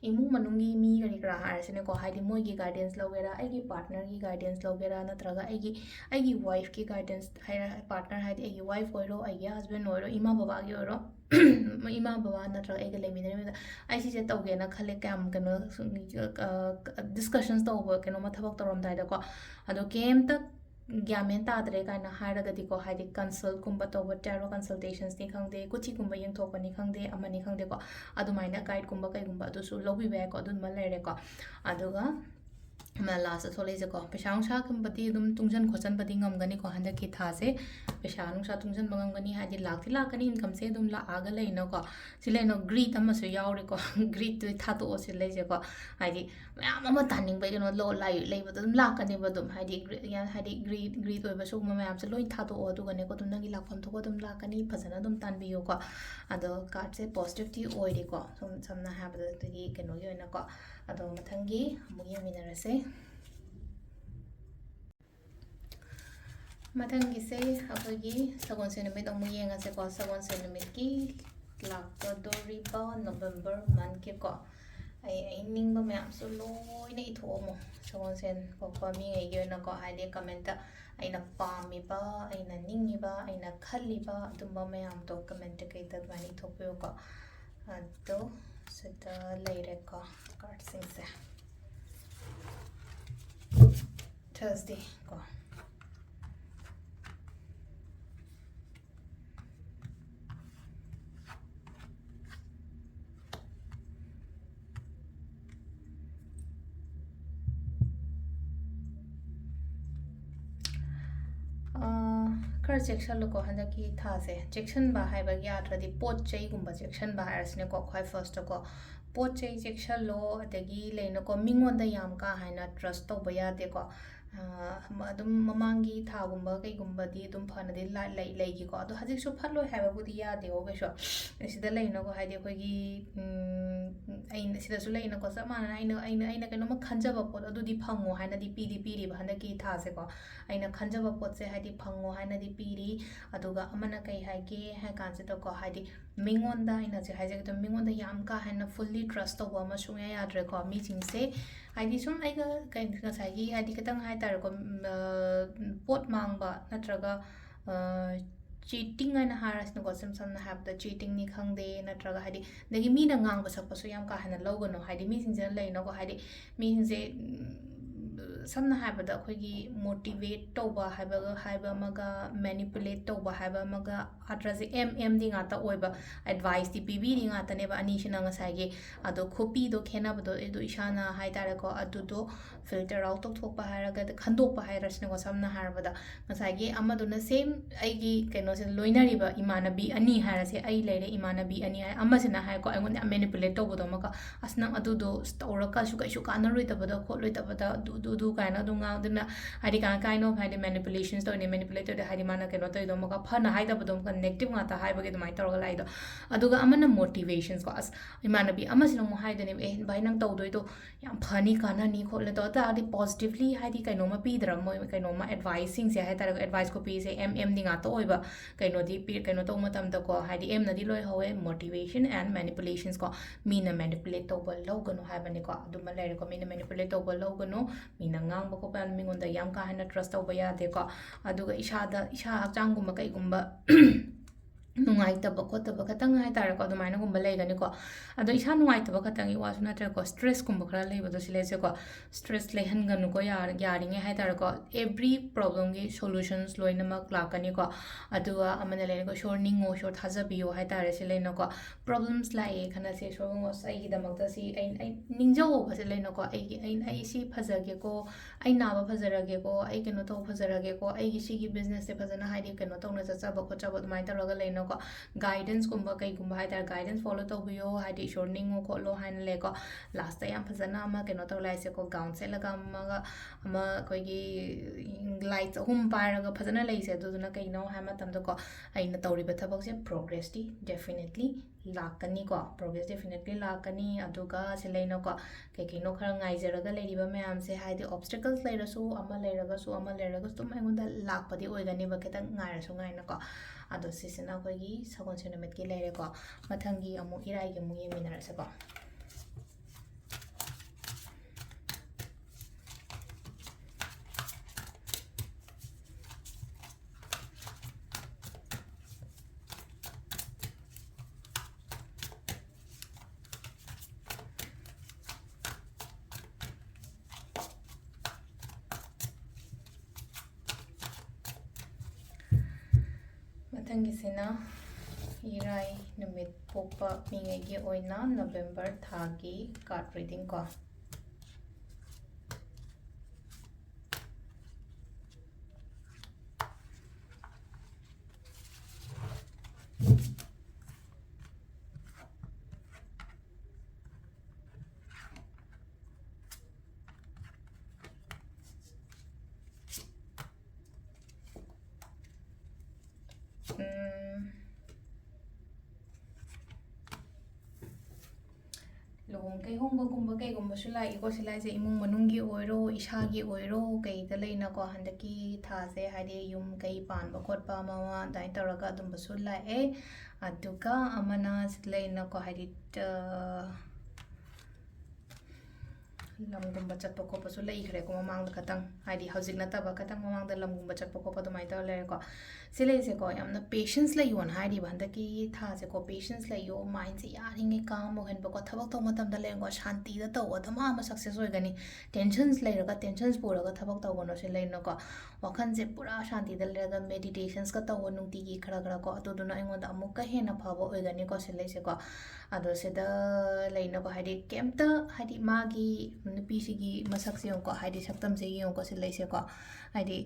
ꯏꯃꯨꯡ ꯃꯅꯨꯡꯒꯤ ꯃꯤ ꯀꯔꯤ ꯀꯔꯥ ꯍꯥꯏꯔꯁꯤꯅꯦꯀꯣ ꯍꯥꯏꯗꯤ ꯃꯣꯏꯒꯤ ꯒꯥꯏꯗꯦꯟꯁ ꯂꯧꯒꯦꯔꯥ ꯑꯩꯒꯤ ꯄꯥꯔꯠꯅꯔꯒꯤ ꯒꯥꯏꯗꯦꯟꯁ ꯂꯧꯒꯦꯔꯥ ꯅꯠꯇ꯭ꯔꯒ ꯑꯩꯒꯤ ꯋꯥꯏꯐꯀꯤ ꯒꯥꯏꯗꯦꯟꯁ ꯍꯥꯏꯔ ꯄꯥꯔꯠꯅꯔ ꯍꯥꯏꯗꯤ ꯑꯩꯒꯤ ꯋꯥꯏꯐ ꯑꯣꯏꯔꯣ ꯑꯩꯒꯤ ꯍꯁꯕꯦꯟ ꯑꯣꯏꯔꯣ ꯏꯃꯥ ꯕꯕꯥꯒꯤ ꯑꯣꯏꯔꯣ ꯏꯃꯥ ꯕꯕꯥ ꯅꯠꯇ꯭ꯔꯒ ꯑꯩꯒ ꯂꯩꯃꯤꯟꯅꯔꯤꯕꯗ ꯑꯩ ꯁꯤꯁꯦ ꯇꯧꯒꯦꯅ ꯈꯜꯂꯦ ꯀꯌꯥꯝ ꯀꯩꯅꯣ ꯗꯤꯁꯀꯁꯟꯁ ꯇꯧꯕ ꯀꯩꯅꯣꯃ ꯊꯕꯛ ꯇꯧꯔꯝꯗꯥꯏꯗꯀꯣ ꯑꯗꯣ ꯀꯩꯝꯇ ꯒ꯭ꯌꯥꯟ ꯃꯦꯟ ꯇꯥꯗ꯭ꯔꯦ ꯀꯥꯏꯅ ꯍꯥꯏꯔꯒꯗꯤꯀꯣ ꯍꯥꯏꯗꯤ ꯀꯟꯁꯜꯒꯨꯝꯕ ꯇꯧꯕ ꯇꯦꯔꯣ ꯀꯟꯁꯜꯇꯦꯁꯟꯁꯅꯤ ꯈꯪꯗꯦ ꯀꯨꯆꯤꯒꯨꯝꯕ ꯌꯦꯡꯊꯣꯛꯄꯅꯤ ꯈꯪꯗꯦ ꯑꯃꯅꯤ ꯈꯪꯗꯦꯀꯣ ꯑꯗꯨꯃꯥꯏꯅ ꯒꯥꯏꯗꯀꯨꯝꯕ ꯀꯩꯒꯨꯝꯕ ꯑꯗꯨꯁꯨ ꯂꯧꯕꯤꯕ ꯌꯥꯏꯀꯣ ꯑꯗꯨꯝꯕ ꯂꯩꯔꯦꯀꯣ ꯑꯗꯨꯒ ꯂꯥꯁꯇ ꯊꯣꯛꯂꯛꯏꯁꯦꯀꯣ ꯄꯩꯁꯥ ꯅꯨꯡꯁꯥꯒꯨꯝꯕꯗꯤ ꯑꯗꯨꯝ ꯇꯨꯡꯖꯟ ꯈꯣꯠꯆꯟꯕꯗꯤ ꯉꯝꯒꯅꯤꯀꯣ ꯍꯟꯗꯛꯀꯤ ꯊꯥꯁꯦ ꯄꯩꯁꯥ ꯅꯨꯡꯁꯥ ꯇꯨꯡꯖꯟꯕ ꯉꯝꯒꯅꯤ ꯍꯥꯏꯗꯤ ꯂꯥꯛꯇꯤ ꯂꯥꯛꯀꯅꯤ ꯏꯟꯀꯝꯁꯦ ꯑꯗꯨꯝ ꯂꯥꯛꯑꯒ ꯂꯩꯅꯀꯣ ꯁꯤ ꯂꯩꯅꯣ ꯒ꯭ꯔꯤꯠ ꯑꯃꯁꯨ ꯌꯥꯎꯔꯤꯀꯣ ꯒ꯭ꯔꯤꯠꯇꯨ ꯊꯥꯗꯣꯛꯑꯣ ꯁꯤ ꯂꯩꯁꯦꯀꯣ ꯍꯥꯏꯗꯤ ꯃꯌꯥꯝ ꯑꯃ ꯇꯥꯅꯤꯡꯕꯩ ꯀꯩꯅꯣ ꯂꯩꯕꯗꯣ ꯑꯗꯨꯝ ꯂꯥꯛꯀꯅꯦꯕ ꯑꯗꯨꯝ ꯍꯥꯏꯗꯤ ꯒ꯭ꯔꯤꯠ ꯑꯣꯏꯕ ꯁꯤꯒꯨꯝꯕ ꯃꯌꯥꯝꯁꯦ ꯂꯣꯏ ꯊꯥꯗꯣꯛꯑꯣ ꯑꯗꯨꯒꯅꯦꯀꯣ ꯑꯗꯨꯝ ꯅꯪꯒꯤ ꯂꯥꯛꯐꯝ ꯊꯣꯛꯄ ꯑꯗꯨꯝ ꯂꯥꯛꯀꯅꯤ ꯐꯖꯅ ꯑꯗꯨꯝ ꯇꯥꯟꯕꯤꯌꯨꯀꯣ ꯑꯗꯣ ꯀꯥꯔꯠꯁꯦ ꯄꯣꯖꯤꯇꯤꯚꯇꯤ ꯑꯣꯏꯔꯤꯀꯣ ꯁꯝꯅ ꯍꯥꯏꯔꯕꯗ ꯑꯗꯨꯒꯤ ꯀꯩꯅꯣꯒꯤ ꯑꯣꯏꯅꯀꯣ ꯑꯗꯣ ꯃꯊꯪꯒꯤ ꯑꯃꯨꯛ ꯌꯦꯡꯃꯤꯟꯅꯔꯁꯦ ꯃꯊꯪꯒꯤꯁꯦ ꯑꯩꯈꯣꯏꯒꯤ ꯁꯒꯣꯜꯁꯦꯟ ꯅꯨꯃꯤꯠ ꯑꯃꯨꯛ ꯌꯦꯡꯉꯁꯦꯀꯣ ꯁꯒꯣꯜꯁꯦꯟ ꯅꯨꯃꯤꯠꯀꯤ ꯂꯥꯛꯀꯗꯧꯔꯤꯕ ꯅꯕꯦꯝꯕꯔ ꯃꯟꯠꯀꯤꯀꯣ ꯑꯩ ꯅꯤꯡꯕ ꯃꯌꯥꯝꯁꯨ ꯂꯣꯏꯅ ꯏꯊꯣꯛꯑꯝꯃꯣ ꯁꯒꯣꯜꯁꯦꯟ ꯄꯣꯛꯄ ꯃꯤꯉꯩꯒꯤ ꯑꯣꯏꯅꯀꯣ ꯍꯥꯏꯗꯤ ꯀꯃꯦꯟꯇ ꯑꯩꯅ ꯄꯥꯝꯃꯤꯕ ꯑꯩꯅ ꯅꯤꯡꯉꯤꯕ ꯑꯩꯅ ꯈꯜꯂꯤꯕ ꯑꯗꯨꯝꯕ ꯃꯌꯥꯝꯗꯣ ꯀꯃꯦꯟꯇ ꯀꯩꯗ ꯑꯗꯨꯃꯥꯏꯅ ꯏꯊꯣꯛꯄꯤꯌꯨꯀꯣ ꯑꯗꯣ ꯁꯤꯗ ꯂꯩꯔꯦꯀꯣ ꯀꯥꯔꯠꯁꯤꯡꯁꯦ ꯊꯔꯁꯗꯦ ꯀꯣ खर चेक्सल्लुको हंदकी थासे चेक्सनबा हाइबगी आद्रदि पोट चैगुंबा चेक्सनबा हाइरसनेको ख्वाइ फर्स्टको पोट चै चेक्सल्लो अदगी लेनको मिंगोंदा याम का हाइना ट्रस्ट तौबा यादेको अदुम ममांगी थागुंबा कैगुंबादि अदुम फनदि लेगिको अदो हजिकसु फल्लो हाइबाबुदि यादेओ बेसो सिदा लेनको हाइदि अखोइगी अइन सिदासु लेनको समाना अइना कैनोमा खंजबा पोट अदुदि फंगो हाइनादि पीरी हंदकी थासेको अइना खंजबा पोटसे हाइदि फंगो हाइनादि पीरी अदुगा अमना कै हाइगे हाइ कांसिदको हाइदि मिंगोंदा अइना जे हाइजेगदो मिंगोंदा याम का हाइना फुल्ली ट्रस्ट तौबा अमा सुंया याद्रेको मीसिंगसे हाइदि सुम आइगा कै ngसाइगी हाइदि खतंग हाइतारेको पोट मांगबा नत्रगा चीटिंग आइना हारसनको समना हाबदा चीटिंग नि खंगदे नत्रगा हाइदि दगी मीना ngang बसकपसु याम का हाइना लौगनो हाइदि मीसिंगजे लैनको हाइदि मीसिंगजे समना हाबदा अखोइगी मोटिवेट तौबा हाइबा अमगा मैनिपुलेट तौबा हाइबा अमगा अट्राजे एम दि गाता ओइबा एडवाइस दि पीबी दि गाता नेबा अनिसिना ngसाइगे अदो खोपीदो खेनाबदो एदो इशाना हाइतारेको अदुदो फिल्टर आउट तौथोकपा हाइरगा खंदोकपा हाइरसनेको समना हारबदा ngसाइगे अमदुना सेम आइगी कैनोसे लोइनरिबा इमानबी अनि हाइरसे आई लेरे इमानबी अनि हाइ अमसिना हाइको आइगोन मैनिपुलेट तौबदो अमका असना अदुदो तौरका सुकैसु कानरोइतबदा खोलोइतबदा दु काइना दुंगाउदना हाइदि काइनो हाइदि मैनिपुलेशंस तौने मैनिपुलेट तौदे हाइदि माना कैनो तौदो मका फना हाइदबदो मका नेगेटिव गाता हाइबगे दुमाइ तौरगा लाइदो अदुगा अमना मोटिवेशंस को अस इमानबी अमसिना मु हाइदने ए भाइ नंग तौदोइदो याम फनी कानानी खोले तो तादि पॉजिटिवली हाइदि कैनोमा पीदरा मोय कैनोमा एडवाइस सिंग से हाइतार एडवाइस को पीसे एम दि गाता ओइबा कैनो दि पी कैनो तो मतम तको हाइदि एम नदि लोय होवे मोटिवेशन एंड मैनिपुलेशंस को मीना मैनिपुलेट तौबा लौगनो हाइबनेको अदुमा लेरेको मीना मैनिपुलेट तौबा लौगनो Meena ngang ko pan mingonda yam ka hana trust tauba yade ko aduga isa hacchang gumba kai gumba ꯅꯨꯡꯉꯥꯏꯇꯕ ꯈꯣꯠꯇꯕ ꯈꯇꯪ ꯍꯥꯏꯇꯥꯔꯦꯀꯣ ꯑꯗꯨꯃꯥꯏꯅꯒꯨꯝꯕ ꯂꯩꯒꯅꯤꯀꯣ ꯑꯗꯣ ꯏꯁꯥ ꯅꯨꯡꯉꯥꯏꯇꯕ ꯈꯇꯪꯒꯤ ꯋꯥꯁꯨ ꯅꯠꯇ꯭ꯔꯦꯀꯣ ꯁ꯭ꯇ꯭ꯔꯦꯁꯀꯨꯝꯕ ꯈꯔ ꯂꯩꯕꯗꯣ ꯁꯤ ꯂꯩꯁꯦꯀꯣ ꯁ꯭ꯇ꯭ꯔꯦꯁ ꯂꯩꯍꯟꯒꯅꯨꯀꯣ ꯌꯥꯔꯤꯉꯩ ꯍꯥꯏꯇꯥꯔꯦꯀꯣ ꯑꯦꯕ꯭ꯔꯤ ꯄ꯭ꯔꯣꯕ꯭ꯂꯦꯝꯒꯤ ꯁꯣꯂꯨꯁꯟꯁ ꯂꯣꯏꯅꯃꯛ ꯂꯥꯛꯀꯅꯤꯀꯣ ꯑꯗꯨꯒ ꯑꯃꯅ ꯂꯩꯔꯦꯀꯣ ꯏꯁꯣꯔ ꯅꯤꯡꯉꯣ ꯏꯁꯣꯔ ꯊꯥꯖꯕꯤꯌꯣ ꯍꯥꯏꯇꯥꯔꯦ ꯁꯤ ꯂꯩꯅꯀꯣ ꯄ꯭ꯔꯣꯕ꯭ꯂꯦꯝꯁ ꯂꯥꯛꯑꯦ ꯈꯟꯅꯁꯦ ꯏꯁꯣꯔꯕꯨꯡꯉꯣ ꯑꯩꯒꯤꯗꯃꯛꯇ ꯁꯤ ꯑꯩ ꯅꯤꯡꯖꯧꯕ ꯁꯤ ꯂꯩꯅꯀꯣ ꯑꯩ ꯁꯤ ꯐꯖꯒꯦꯀꯣ ꯑꯩ ꯅꯥꯕ ꯐꯖꯔꯒꯦꯀꯣ ꯑꯩ ꯀꯩꯅꯣ ꯇꯧꯕ ꯐꯖꯔꯒꯦꯀꯣ ꯑꯩꯒꯤ ꯁꯤꯒꯤ ꯕꯤꯖꯅꯦꯁꯁꯦ ꯐꯖꯅ ꯍꯥꯏꯗꯤ ꯀꯩꯅꯣ ꯇꯧꯅ ꯆꯠꯆꯕ ꯈꯣꯠꯆꯕ ꯑꯗꯨꯃꯥꯏꯅ ꯇꯧꯔꯒ ꯂꯩꯅꯀꯣ ꯒꯥꯏꯗꯦꯟꯁꯀꯨꯝꯕ ꯀꯩꯒꯨꯝꯕ ꯍꯥꯏꯇꯥꯔꯦ ꯒꯥꯏꯗꯦꯟꯁ ꯐꯣꯂꯣ ꯇꯧꯕꯤꯌꯣ ꯍꯥꯏꯗꯤ ꯏꯁꯣꯔ ꯅꯤꯡꯉꯣ ꯈꯣꯠꯂꯣ ꯍꯥꯏꯅ ꯂꯩꯀꯣ ꯂꯥꯁꯇ ꯌꯥꯝ ꯐꯖꯅ ꯑꯃ ꯀꯩꯅꯣ ꯇꯧ ꯂꯥꯛꯏꯁꯦꯀꯣ ꯒꯥꯎꯟ ꯁꯦꯠꯂꯒ ꯑꯃ ꯑꯩꯈꯣꯏꯒꯤ ꯂꯥꯏꯠ ꯑꯍꯨꯝ ꯄꯥꯏꯔꯒ ꯐꯖꯅ ꯂꯩꯁꯦ ꯑꯗꯨꯗꯨꯅ ꯀꯩꯅꯣ ꯍꯥꯏꯕ ꯃꯇꯝꯗꯀꯣ ꯑꯩꯅ ꯇꯧꯔꯤꯕ ꯊꯕꯛꯁꯦ ꯄ꯭ꯔꯣꯒ꯭ꯔꯦꯁꯇꯤ ꯗꯦꯐꯤꯅꯦꯠꯂꯤ ꯂꯥꯛꯀꯅꯤꯀꯣ ꯄ꯭ꯔꯣꯒ꯭ꯔꯦꯁ ꯗꯦꯐꯤꯅꯦꯠꯂꯤ ꯂꯥꯛꯀꯅꯤ ꯑꯗꯨꯒ ꯁꯤ ꯂꯩꯅꯀꯣ ꯀꯩꯅꯣ ꯈꯔ ꯉꯥꯏꯖꯔꯒ ꯂꯩꯔꯤꯕ ꯃꯌꯥꯝꯁꯦ ꯍꯥꯏꯗꯤ ꯑꯣꯕꯁꯇꯦꯀꯜꯁ ꯂꯩꯔꯁꯨ ꯑꯃ ꯂꯩꯔꯒꯁꯨ ꯑꯗꯨꯝ ꯑꯩꯉꯣꯟꯗ ꯂꯥꯛꯄꯗꯤ ꯑꯣꯏꯒꯅꯤꯕ ꯈꯤꯇꯪ ꯉꯥꯏꯔꯁꯨ ꯉꯥꯏꯅꯀꯣ ꯑꯗꯣ ꯁꯤꯁꯤꯅ ꯑꯩꯈꯣꯏꯒꯤ ꯁꯒꯣꯜꯁꯦꯟ ꯅꯨꯃꯤꯠꯀꯤ ꯂꯩꯔꯦꯀꯣ ꯃꯊꯪꯒꯤ ꯑꯃꯨꯛ ꯏꯔꯥꯏꯒꯤ ꯑꯃꯨꯛ ꯌꯦꯡꯃꯤꯟꯅꯔꯁꯦꯀꯣ ꯃꯊꯪꯒꯤꯁꯤꯅ ꯏꯔꯥꯏ ꯅꯨꯃꯤꯠ ꯄꯣꯛꯄ ꯃꯤꯉꯩꯒꯤ ꯑꯣꯏꯅ ꯅꯕꯦꯝꯕꯔ ꯊꯥꯒꯤ ꯀꯥꯔꯗ ꯔꯤꯗꯤꯡ ꯀꯣ ꯂꯨꯍꯣꯡ ꯀꯩꯍꯣꯡꯕꯒꯨꯝꯕ ꯀꯩꯒꯨꯝꯕꯁꯨ ꯂꯥꯛꯏꯀꯣ ꯁꯤ ꯂꯥꯏꯁꯦ ꯏꯃꯨꯡ ꯃꯅꯨꯡꯒꯤ ꯑꯣꯏꯔꯣ ꯏꯁꯥꯒꯤ ꯑꯣꯏꯔꯣ ꯀꯩꯗ ꯂꯩꯅꯀꯣ ꯍꯟꯗꯛꯀꯤ ꯊꯥꯁꯦ ꯍꯥꯏꯗꯤ ꯌꯨꯝ ꯀꯩ ꯄꯥꯟꯕ ꯈꯣꯠꯄ ꯑꯃ ꯑꯗꯨꯃꯥꯏꯅ ꯇꯧꯔꯒ ꯑꯗꯨꯝꯕꯁꯨ ꯂꯥꯛꯑꯦ ꯑꯗꯨꯒ ꯑꯃꯅ ꯁꯤꯗ ꯂꯩꯅꯀꯣ ꯍꯥꯏꯗꯤ ꯂꯝꯒꯨꯝꯕ ꯆꯠꯄ ꯈꯣꯠꯄꯁꯨ ꯂꯩꯈ꯭ꯔꯦꯀꯣ ꯃꯃꯥꯡꯗ ꯈꯇꯪ ꯍꯥꯏꯗꯤ ꯍꯧꯖꯤꯛ ꯅꯠꯇꯕ ꯈꯇꯪ ꯃꯃꯥꯡꯗ ꯂꯝꯒꯨꯝꯕ ꯆꯠꯄ ꯈꯣꯠꯄ ꯑꯗꯨꯃꯥꯏꯅ ꯇꯧꯔ ꯂꯩꯔꯦꯀꯣ ꯁꯤ ꯂꯩꯁꯦꯀꯣ ꯌꯥꯝꯅ ꯄꯦꯁꯦꯟꯁ ꯂꯩꯌꯣꯅ ꯍꯥꯏꯔꯤꯕ ꯍꯟꯗꯛꯀꯤ ꯊꯥꯁꯦꯀꯣ ꯄꯦꯁꯦꯟꯁ ꯂꯩꯌꯣ ꯃꯥꯏꯟꯁꯦ ꯌꯥꯔꯤꯉꯩ ꯀꯥꯝ ꯑꯣꯏꯍꯟꯕꯀꯣ ꯊꯕꯛ ꯇꯧꯕ ꯃꯇꯝꯗ ꯂꯩꯔꯦꯀꯣ ꯁꯥꯟꯇꯤꯗ ꯇꯧꯕ ꯙꯃꯥ ꯑꯃ ꯁꯛꯁꯦꯁ ꯑꯣꯏꯒꯅꯤ ꯇꯦꯟꯁꯟꯁ ꯂꯩꯔꯒ ꯇꯦꯟꯁꯟꯁ ꯄꯨꯔꯒ ꯊꯕꯛ ꯇꯧꯒꯅꯣ ꯁꯤ ꯂꯩꯅꯀꯣ ꯋꯥꯈꯟꯁꯦ ꯄꯨꯔꯥ ꯁꯥꯟꯇꯤꯗ ꯂꯩꯔꯒ ꯃꯦꯗꯤꯇꯦꯁꯟꯁꯀ ꯇꯧꯕ ꯅꯨꯡꯇꯤꯒꯤ ꯈꯔ ꯀꯣ ꯑꯗꯨꯗꯨꯅ ꯑꯩꯉꯣꯟꯗ ꯑꯃꯨꯛꯀ ꯍꯦꯟꯅ ꯐꯕ ꯑꯣꯏꯒꯅꯤꯀꯣ ꯁꯤ ꯂꯩꯁꯦꯀꯣ ꯑꯗꯣ ꯁꯤꯗ ꯂꯩꯅꯀꯣ ꯍꯥꯏꯗꯤ ꯀꯩꯝꯇ ꯍꯥꯏꯗꯤ ꯃꯥꯒꯤ ꯅꯨꯄꯤꯁꯤꯒꯤ ꯃꯁꯛꯁꯦ ꯌꯦꯡꯉꯨꯀꯣ ꯍꯥꯏꯗꯤ ꯁꯛꯇꯝꯁꯦ ꯌꯦꯡꯉꯨꯀꯣ ꯁꯤ ꯂꯩꯁꯦꯀꯣ ꯍꯥꯏꯗꯤ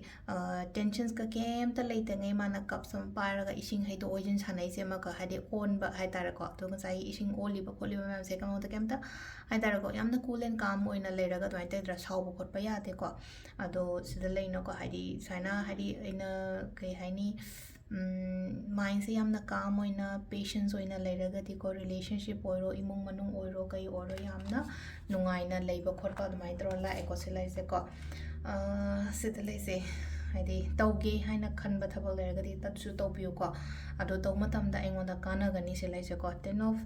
ꯇꯦꯟꯁꯟꯁꯀ ꯀꯩꯝꯇ ꯂꯩꯇꯉꯩ ꯃꯥꯅ ꯀꯞꯁ ꯑꯃ ꯄꯥꯏꯔꯒ ꯏꯁꯤꯡ ꯍꯩꯗꯣꯛ ꯍꯩꯖꯤꯟ ꯁꯥꯟꯅꯩꯁꯦ ꯑꯃꯀ ꯍꯥꯏꯗꯤ ꯑꯣꯟꯕ ꯍꯥꯏꯇꯥꯔꯦꯀꯣ ꯑꯗꯣ ꯉꯁꯥꯏꯒꯤ ꯏꯁꯤꯡ ꯑꯣꯜꯂꯤꯕ ꯈꯣꯠꯂꯤꯕ ꯃꯌꯥꯝꯁꯦ ꯀꯩꯅꯣꯗ ꯀꯩꯝꯇ ꯍꯥꯏꯇꯥꯔꯦꯀꯣ ꯌꯥꯝꯅ ꯀꯨꯜ ꯑꯦꯟ ꯀꯥꯝ ꯑꯣꯏꯅ ꯂꯩꯔꯒ ꯑꯗꯨꯃꯥꯏꯅ ꯇꯧꯗ꯭ꯔꯥ ꯁꯥꯎꯕ ꯈꯣꯠꯄ ꯌꯥꯗꯦꯀꯣ ꯑꯗꯣ ꯁꯤꯗ ꯂꯩꯅꯀꯣ ꯍꯥꯏꯗꯤ ꯁꯨꯃꯥꯏꯅ ꯍꯥꯏꯗꯤ ꯑꯩꯅ ꯀꯩ ꯍꯥꯏꯅꯤ ꯃꯥꯏꯟꯁꯦ ꯌꯥꯝꯅ ꯀꯥꯝ ꯑꯣꯏꯅ ꯄꯦꯁꯦꯟꯁ ꯑꯣꯏꯅ ꯂꯩꯔꯒꯗꯤꯀꯣ ꯔꯤꯂꯦꯁꯟꯁꯤꯞ ꯑꯣꯏꯔꯣ ꯏꯃꯨꯡ ꯃꯅꯨꯡ ꯑꯣꯏꯔꯣ ꯀꯩ ꯑꯣꯏꯔꯣ ꯌꯥꯝꯅ ꯅꯨꯡꯉꯥꯏꯅ ꯂꯩꯕ ꯈꯣꯠꯄ ꯑꯗꯨꯃꯥꯏꯅ ꯇꯧꯔ ꯂꯥꯛꯑꯦꯀꯣ ꯁꯤ ꯂꯩꯁꯦꯀꯣ ꯁꯤꯗ ꯂꯩꯁꯦ ꯍꯥꯏꯗꯤ ꯇꯧꯒꯦ ꯍꯥꯏꯅ ꯈꯟꯕ ꯊꯕꯛ ꯂꯩꯔꯒꯗꯤ ꯇꯠꯁꯨ ꯇꯧꯕꯤꯌꯨꯀꯣ ꯑꯗꯣ ꯇꯧꯕ ꯃꯇꯝꯗ ꯑꯩꯉꯣꯟꯗ ꯀꯥꯟꯅꯒꯅꯤ ꯁꯤ ꯂꯩꯁꯦꯀꯣ ꯇꯦꯟ ꯑꯣꯐ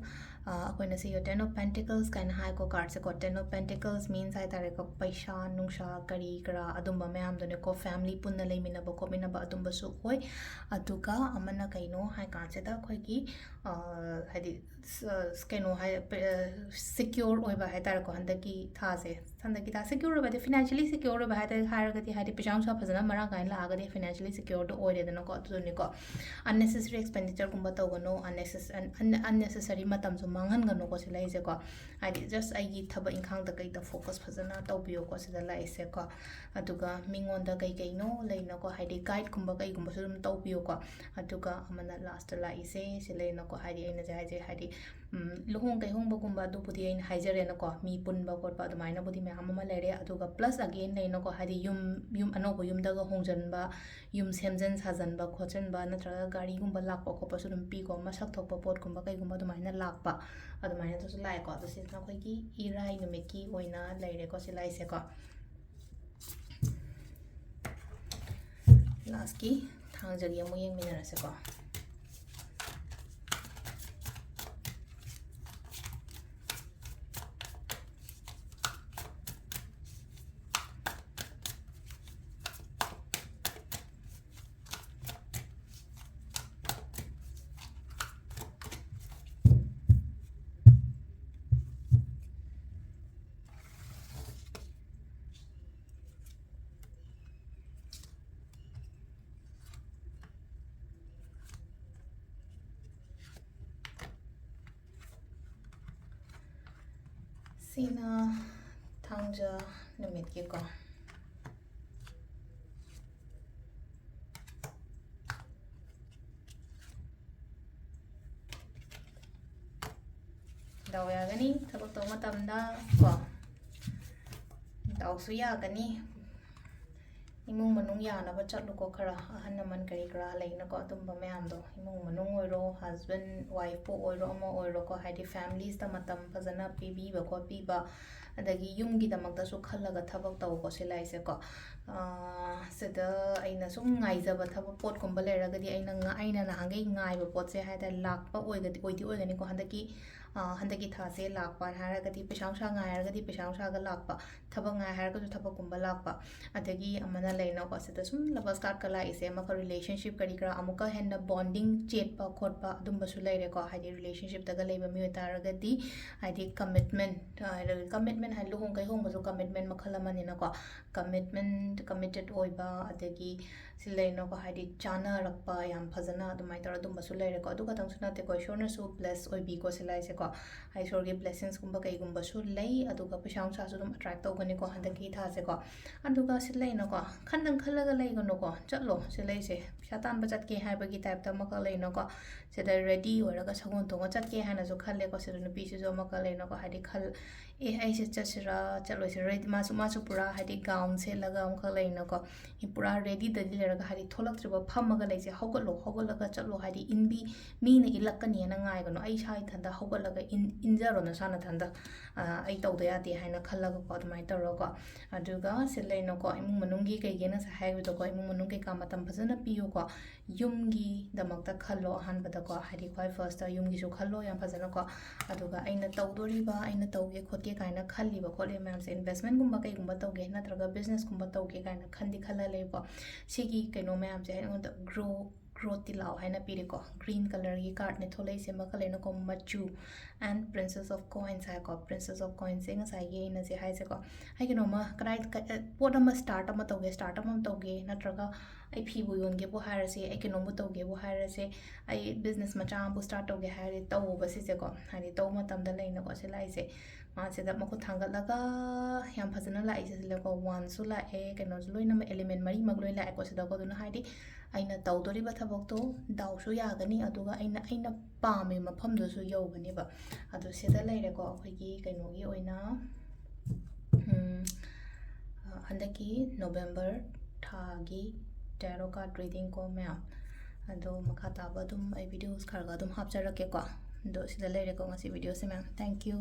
ꯑꯩꯈꯣꯏꯅ ꯁꯤꯒ ꯇꯦꯟ ꯑꯣꯐ ꯄꯦꯟꯇꯤꯀꯜꯁ ꯀꯥꯏꯅ ꯍꯥꯏꯀꯣ ꯀꯥꯔꯠꯁꯦꯀꯣ ꯇꯦꯟ ꯑꯣꯐ ꯄꯦꯟꯇꯤꯀꯜꯁ ꯃꯤꯟꯁ ꯍꯥꯏꯇꯥꯔꯦꯀꯣ ꯄꯩꯁꯥ ꯅꯨꯡꯁꯥ ꯀꯔꯤ ꯀꯔꯥ ꯑꯗꯨꯝꯕ ꯃꯌꯥꯝꯗꯨꯅꯦꯀꯣ ꯐꯦꯃꯤꯂꯤ ꯄꯨꯟꯅ ꯂꯩꯃꯤꯟꯅꯕ ꯈꯣꯠꯃꯤꯟꯅꯕ ꯑꯗꯨꯝꯕꯁꯨ ꯑꯣꯏ ꯑꯗꯨꯒ ꯑꯃꯅ ꯀꯩꯅꯣ ꯍꯥꯏ ꯀꯥꯟꯁꯤꯗ ꯑꯩꯈꯣꯏꯒꯤ ꯍꯥꯏꯗꯤ ꯀꯩꯅꯣ ꯍꯥꯏ ꯁꯤꯀ꯭ꯌꯣꯔ ꯑꯣꯏꯕ ꯍꯥꯏꯇꯥꯔꯦꯀꯣ ꯍꯟꯗꯛꯀꯤ ꯊꯥꯁꯦ ꯍꯟꯗꯛꯀꯤ ꯊꯥ ꯁꯤꯀ꯭ꯌꯣꯔ ꯑꯣꯏꯕ ꯍꯥꯏꯗꯤ ꯐꯤꯅꯥꯟꯁꯤꯌꯦꯂꯤ ꯁꯤꯀ꯭ꯌꯣꯔ ꯑꯣꯏꯕ ꯍꯥꯏꯔꯒꯗꯤ ꯍꯥꯏꯗꯤ ꯄꯩꯁꯥ ꯅꯨꯡꯁꯥ ꯐꯖꯅ ꯃꯔꯥꯡ ꯀꯥꯏꯅ ꯂꯥꯛꯑꯒꯗꯤ ꯐꯤꯅꯥꯟꯁꯤꯌꯦꯂꯤ ꯁꯤꯀ꯭ꯌꯣꯔꯗ ꯑꯣꯏꯔꯦꯗꯅꯀꯣ ꯑꯗꯨꯗꯨꯅꯤꯀꯣ ꯑꯟꯅꯦꯁꯦꯁꯔꯤ ꯑꯦꯛꯁꯄꯦꯟꯗꯤꯆꯔꯒꯨꯝꯕ ꯇꯧꯒꯅꯣ ꯑꯟꯅꯦꯁꯦꯁꯔꯤ ꯃꯇꯝꯁꯨ ꯃꯥꯡꯍꯟꯒꯅꯨꯀꯣ ꯁꯤ ꯂꯩꯁꯦꯀꯣ ꯍꯥꯏꯗꯤ ꯖꯁ ꯑꯩꯒꯤ ꯊꯕꯛ ꯏꯪꯈꯥꯡꯗ ꯀꯩꯗ ꯐꯣꯀꯁ ꯐꯖꯅ ꯇꯧꯕꯤꯌꯣꯀꯣ ꯁꯤꯗ ꯂꯥꯛꯏꯁꯦꯀꯣ ꯑꯗꯨꯒ ꯃꯤꯉꯣꯟꯗ ꯀꯩꯅꯣ ꯂꯩꯅꯀꯣ ꯍꯥꯏꯗꯤ ꯒꯥꯏꯗꯀꯨꯝꯕ ꯀꯩꯒꯨꯝꯕꯁꯨ ꯑꯗꯨꯝ ꯇꯧꯕꯤꯌꯨꯀꯣ ꯑꯗꯨꯒ ꯑꯃꯅ ꯂꯥꯁꯇ ꯂꯥꯛꯏꯁꯦ ꯁꯤ ꯂꯩꯅꯀꯣ ꯍꯥꯏꯗꯤ ꯑꯩꯅꯁꯦ ꯍꯥꯏꯖꯩ ꯍꯥꯏꯗꯤ ꯂꯨꯍꯣꯡ ꯀꯩꯍꯣꯡꯕꯒꯨꯝꯕ ꯑꯗꯨꯕꯨꯗꯤ ꯑꯩꯅ ꯍꯥꯏꯖꯔꯦꯅꯀꯣ ꯃꯤ ꯄꯨꯟꯕ ꯈꯣꯠꯄ ꯑꯗꯨꯃꯥꯏꯅꯕꯨꯗꯤ ꯃꯌꯥꯝ ꯑꯃ ꯂꯩꯔꯦ ꯑꯗꯨꯒ ꯄ꯭ꯂꯁ ꯑꯒꯦꯟ ꯂꯩꯅꯀꯣ ꯍꯥꯏꯗꯤ ꯌꯨꯝ ꯑꯅꯧꯕ ꯌꯨꯝꯗꯒ ꯍꯣꯡꯖꯤꯟꯕ ꯌꯨꯝ ꯁꯦꯝꯖꯤꯟ ꯁꯥꯖꯟꯕ ꯈꯣꯠꯆꯟꯕ ꯅꯠꯇ꯭ꯔꯒ ꯒꯥꯔꯤꯒꯨꯝꯕ ꯂꯥꯛꯄ ꯈꯣꯠꯄꯁꯨ ꯑꯗꯨꯝ ꯄꯤꯀꯣ ꯃꯁꯛ ꯊꯣꯛꯄ ꯄꯣꯠꯀꯨꯝꯕ ꯀꯩꯒꯨꯝꯕ ꯑꯗꯨꯃꯥꯏꯅ ꯂꯥꯛꯄ ꯑꯗꯨꯃꯥꯏꯅꯁꯨ ꯂꯥꯛꯑꯦꯀꯣ ꯑꯗꯣ ꯁꯤꯁꯤꯅ ꯑꯩꯈꯣꯏꯒꯤ ꯏꯔꯥꯏ ꯅꯨꯃꯤꯠꯀꯤ ꯑꯣꯏꯅ ꯂꯩꯔꯦꯀꯣ ꯁꯤ ꯂꯥꯏꯁꯦꯀꯣ ꯂꯥꯁꯀꯤ ꯊꯥꯡꯖꯒꯤ ꯑꯃꯨꯛ ꯌꯦꯡꯃꯤꯟꯅꯔꯁꯦꯀꯣ Sina Thangja numitgiko. Daw yagani thabak taw matamda ko daw su yagani imung manung yanaba chatluko khara ahan naman kari kara leina ko tumba mayam do imung manung oiro husband wife po oiro ama oiro ko haidi families ta matam fazana pibi ba ko piba adagi yumgi damakta su khallaga thabak taw ko silai se ko sida aina sum ngaijaba thabak pot kumba leragadi aina na hangai ngai ba pot se haida lakpa oigani ko handaki thase lakpa haragadi pesangsa ngairagadi pesangsa ga lakpa thabak ngai haragadu thabak kumba lakpa adagi amana leina ko sida sum lava start kala ise maka relationship kari kara amuka henna bonding chetpa khotpa adumba su leire ko haidi relationship daga leiba mi taragadi haidi commitment hai luhung kai hong basu commitment makhala manina ko committed oiba adagi sileina ko haidi chana rakpa yam phajana adumai tar adumba su leire ko aduga tang suna te ko shorna su bless oibi ko silai se ko hai sorgi blessings kumba kai gumba su lei aduga pesang sa su dum attract tawgani ko handaki tha se ko aduga sileina ko khandang khalaga leigano ko chatlo silai se shatan ba chatke hai bagi type ta maka leina ko sida ready oraga sagon tonga chatke hana su khalle ko sida nupi su jo maka leina ko haidi khal ai se chasira chalo se ready masu pura haidi gown se laga amka leina ko pura ready dadi leraga haidi tholak triba phamaga leise hogolaga chatlo haidi inbi mi na ilakani na ngai gano ai sai thanda hogolaga injaro na sana thanda ai tawda yate haina khallaga ko admai taro ko aduga sileina ko imung manungi kai gena sa hai to ko imung manung kai ka matam phajana piyo ko yumgi damakta khallo hanbada ko haidi khoi first ta yumgi su khallo yam phajana ko aduga aina tawdoriba aina tawge khote kaina khalliba khole ma'am se investment gumba kai gumba tawge natraga business gumba tawge kaina khandi khala lebo sigi kaino ma'am se on growth tilao haina piriko green color gi card ne tholai se makalena ko machu and princess of coins hai ko princess of coins se ngasai ge na se hai se ko hai kino ma krai pot ama start ama tawge natraga ai phi bu yon ge bo haira se ai kino bu tawge bo haira se ai business macha bu start tawge haire taw ba se ko hari taw matam da leina ko se lai se ma se da mako thangalaga yam phajana lai se le ko one su la e kino loina ma element mari mag loi la ko se da ko duna haidi aina tawdoriba thabak to daw su yagani aduga aina pame mafam do su yogani ba adu sida leire ko akhoi kaino gi oina handaki November Thagi tarot card reading ko ma'am ado makha taba dum ai videos kharga dum hapjarake ko do sida leire ko ngasi video se ma'am thank you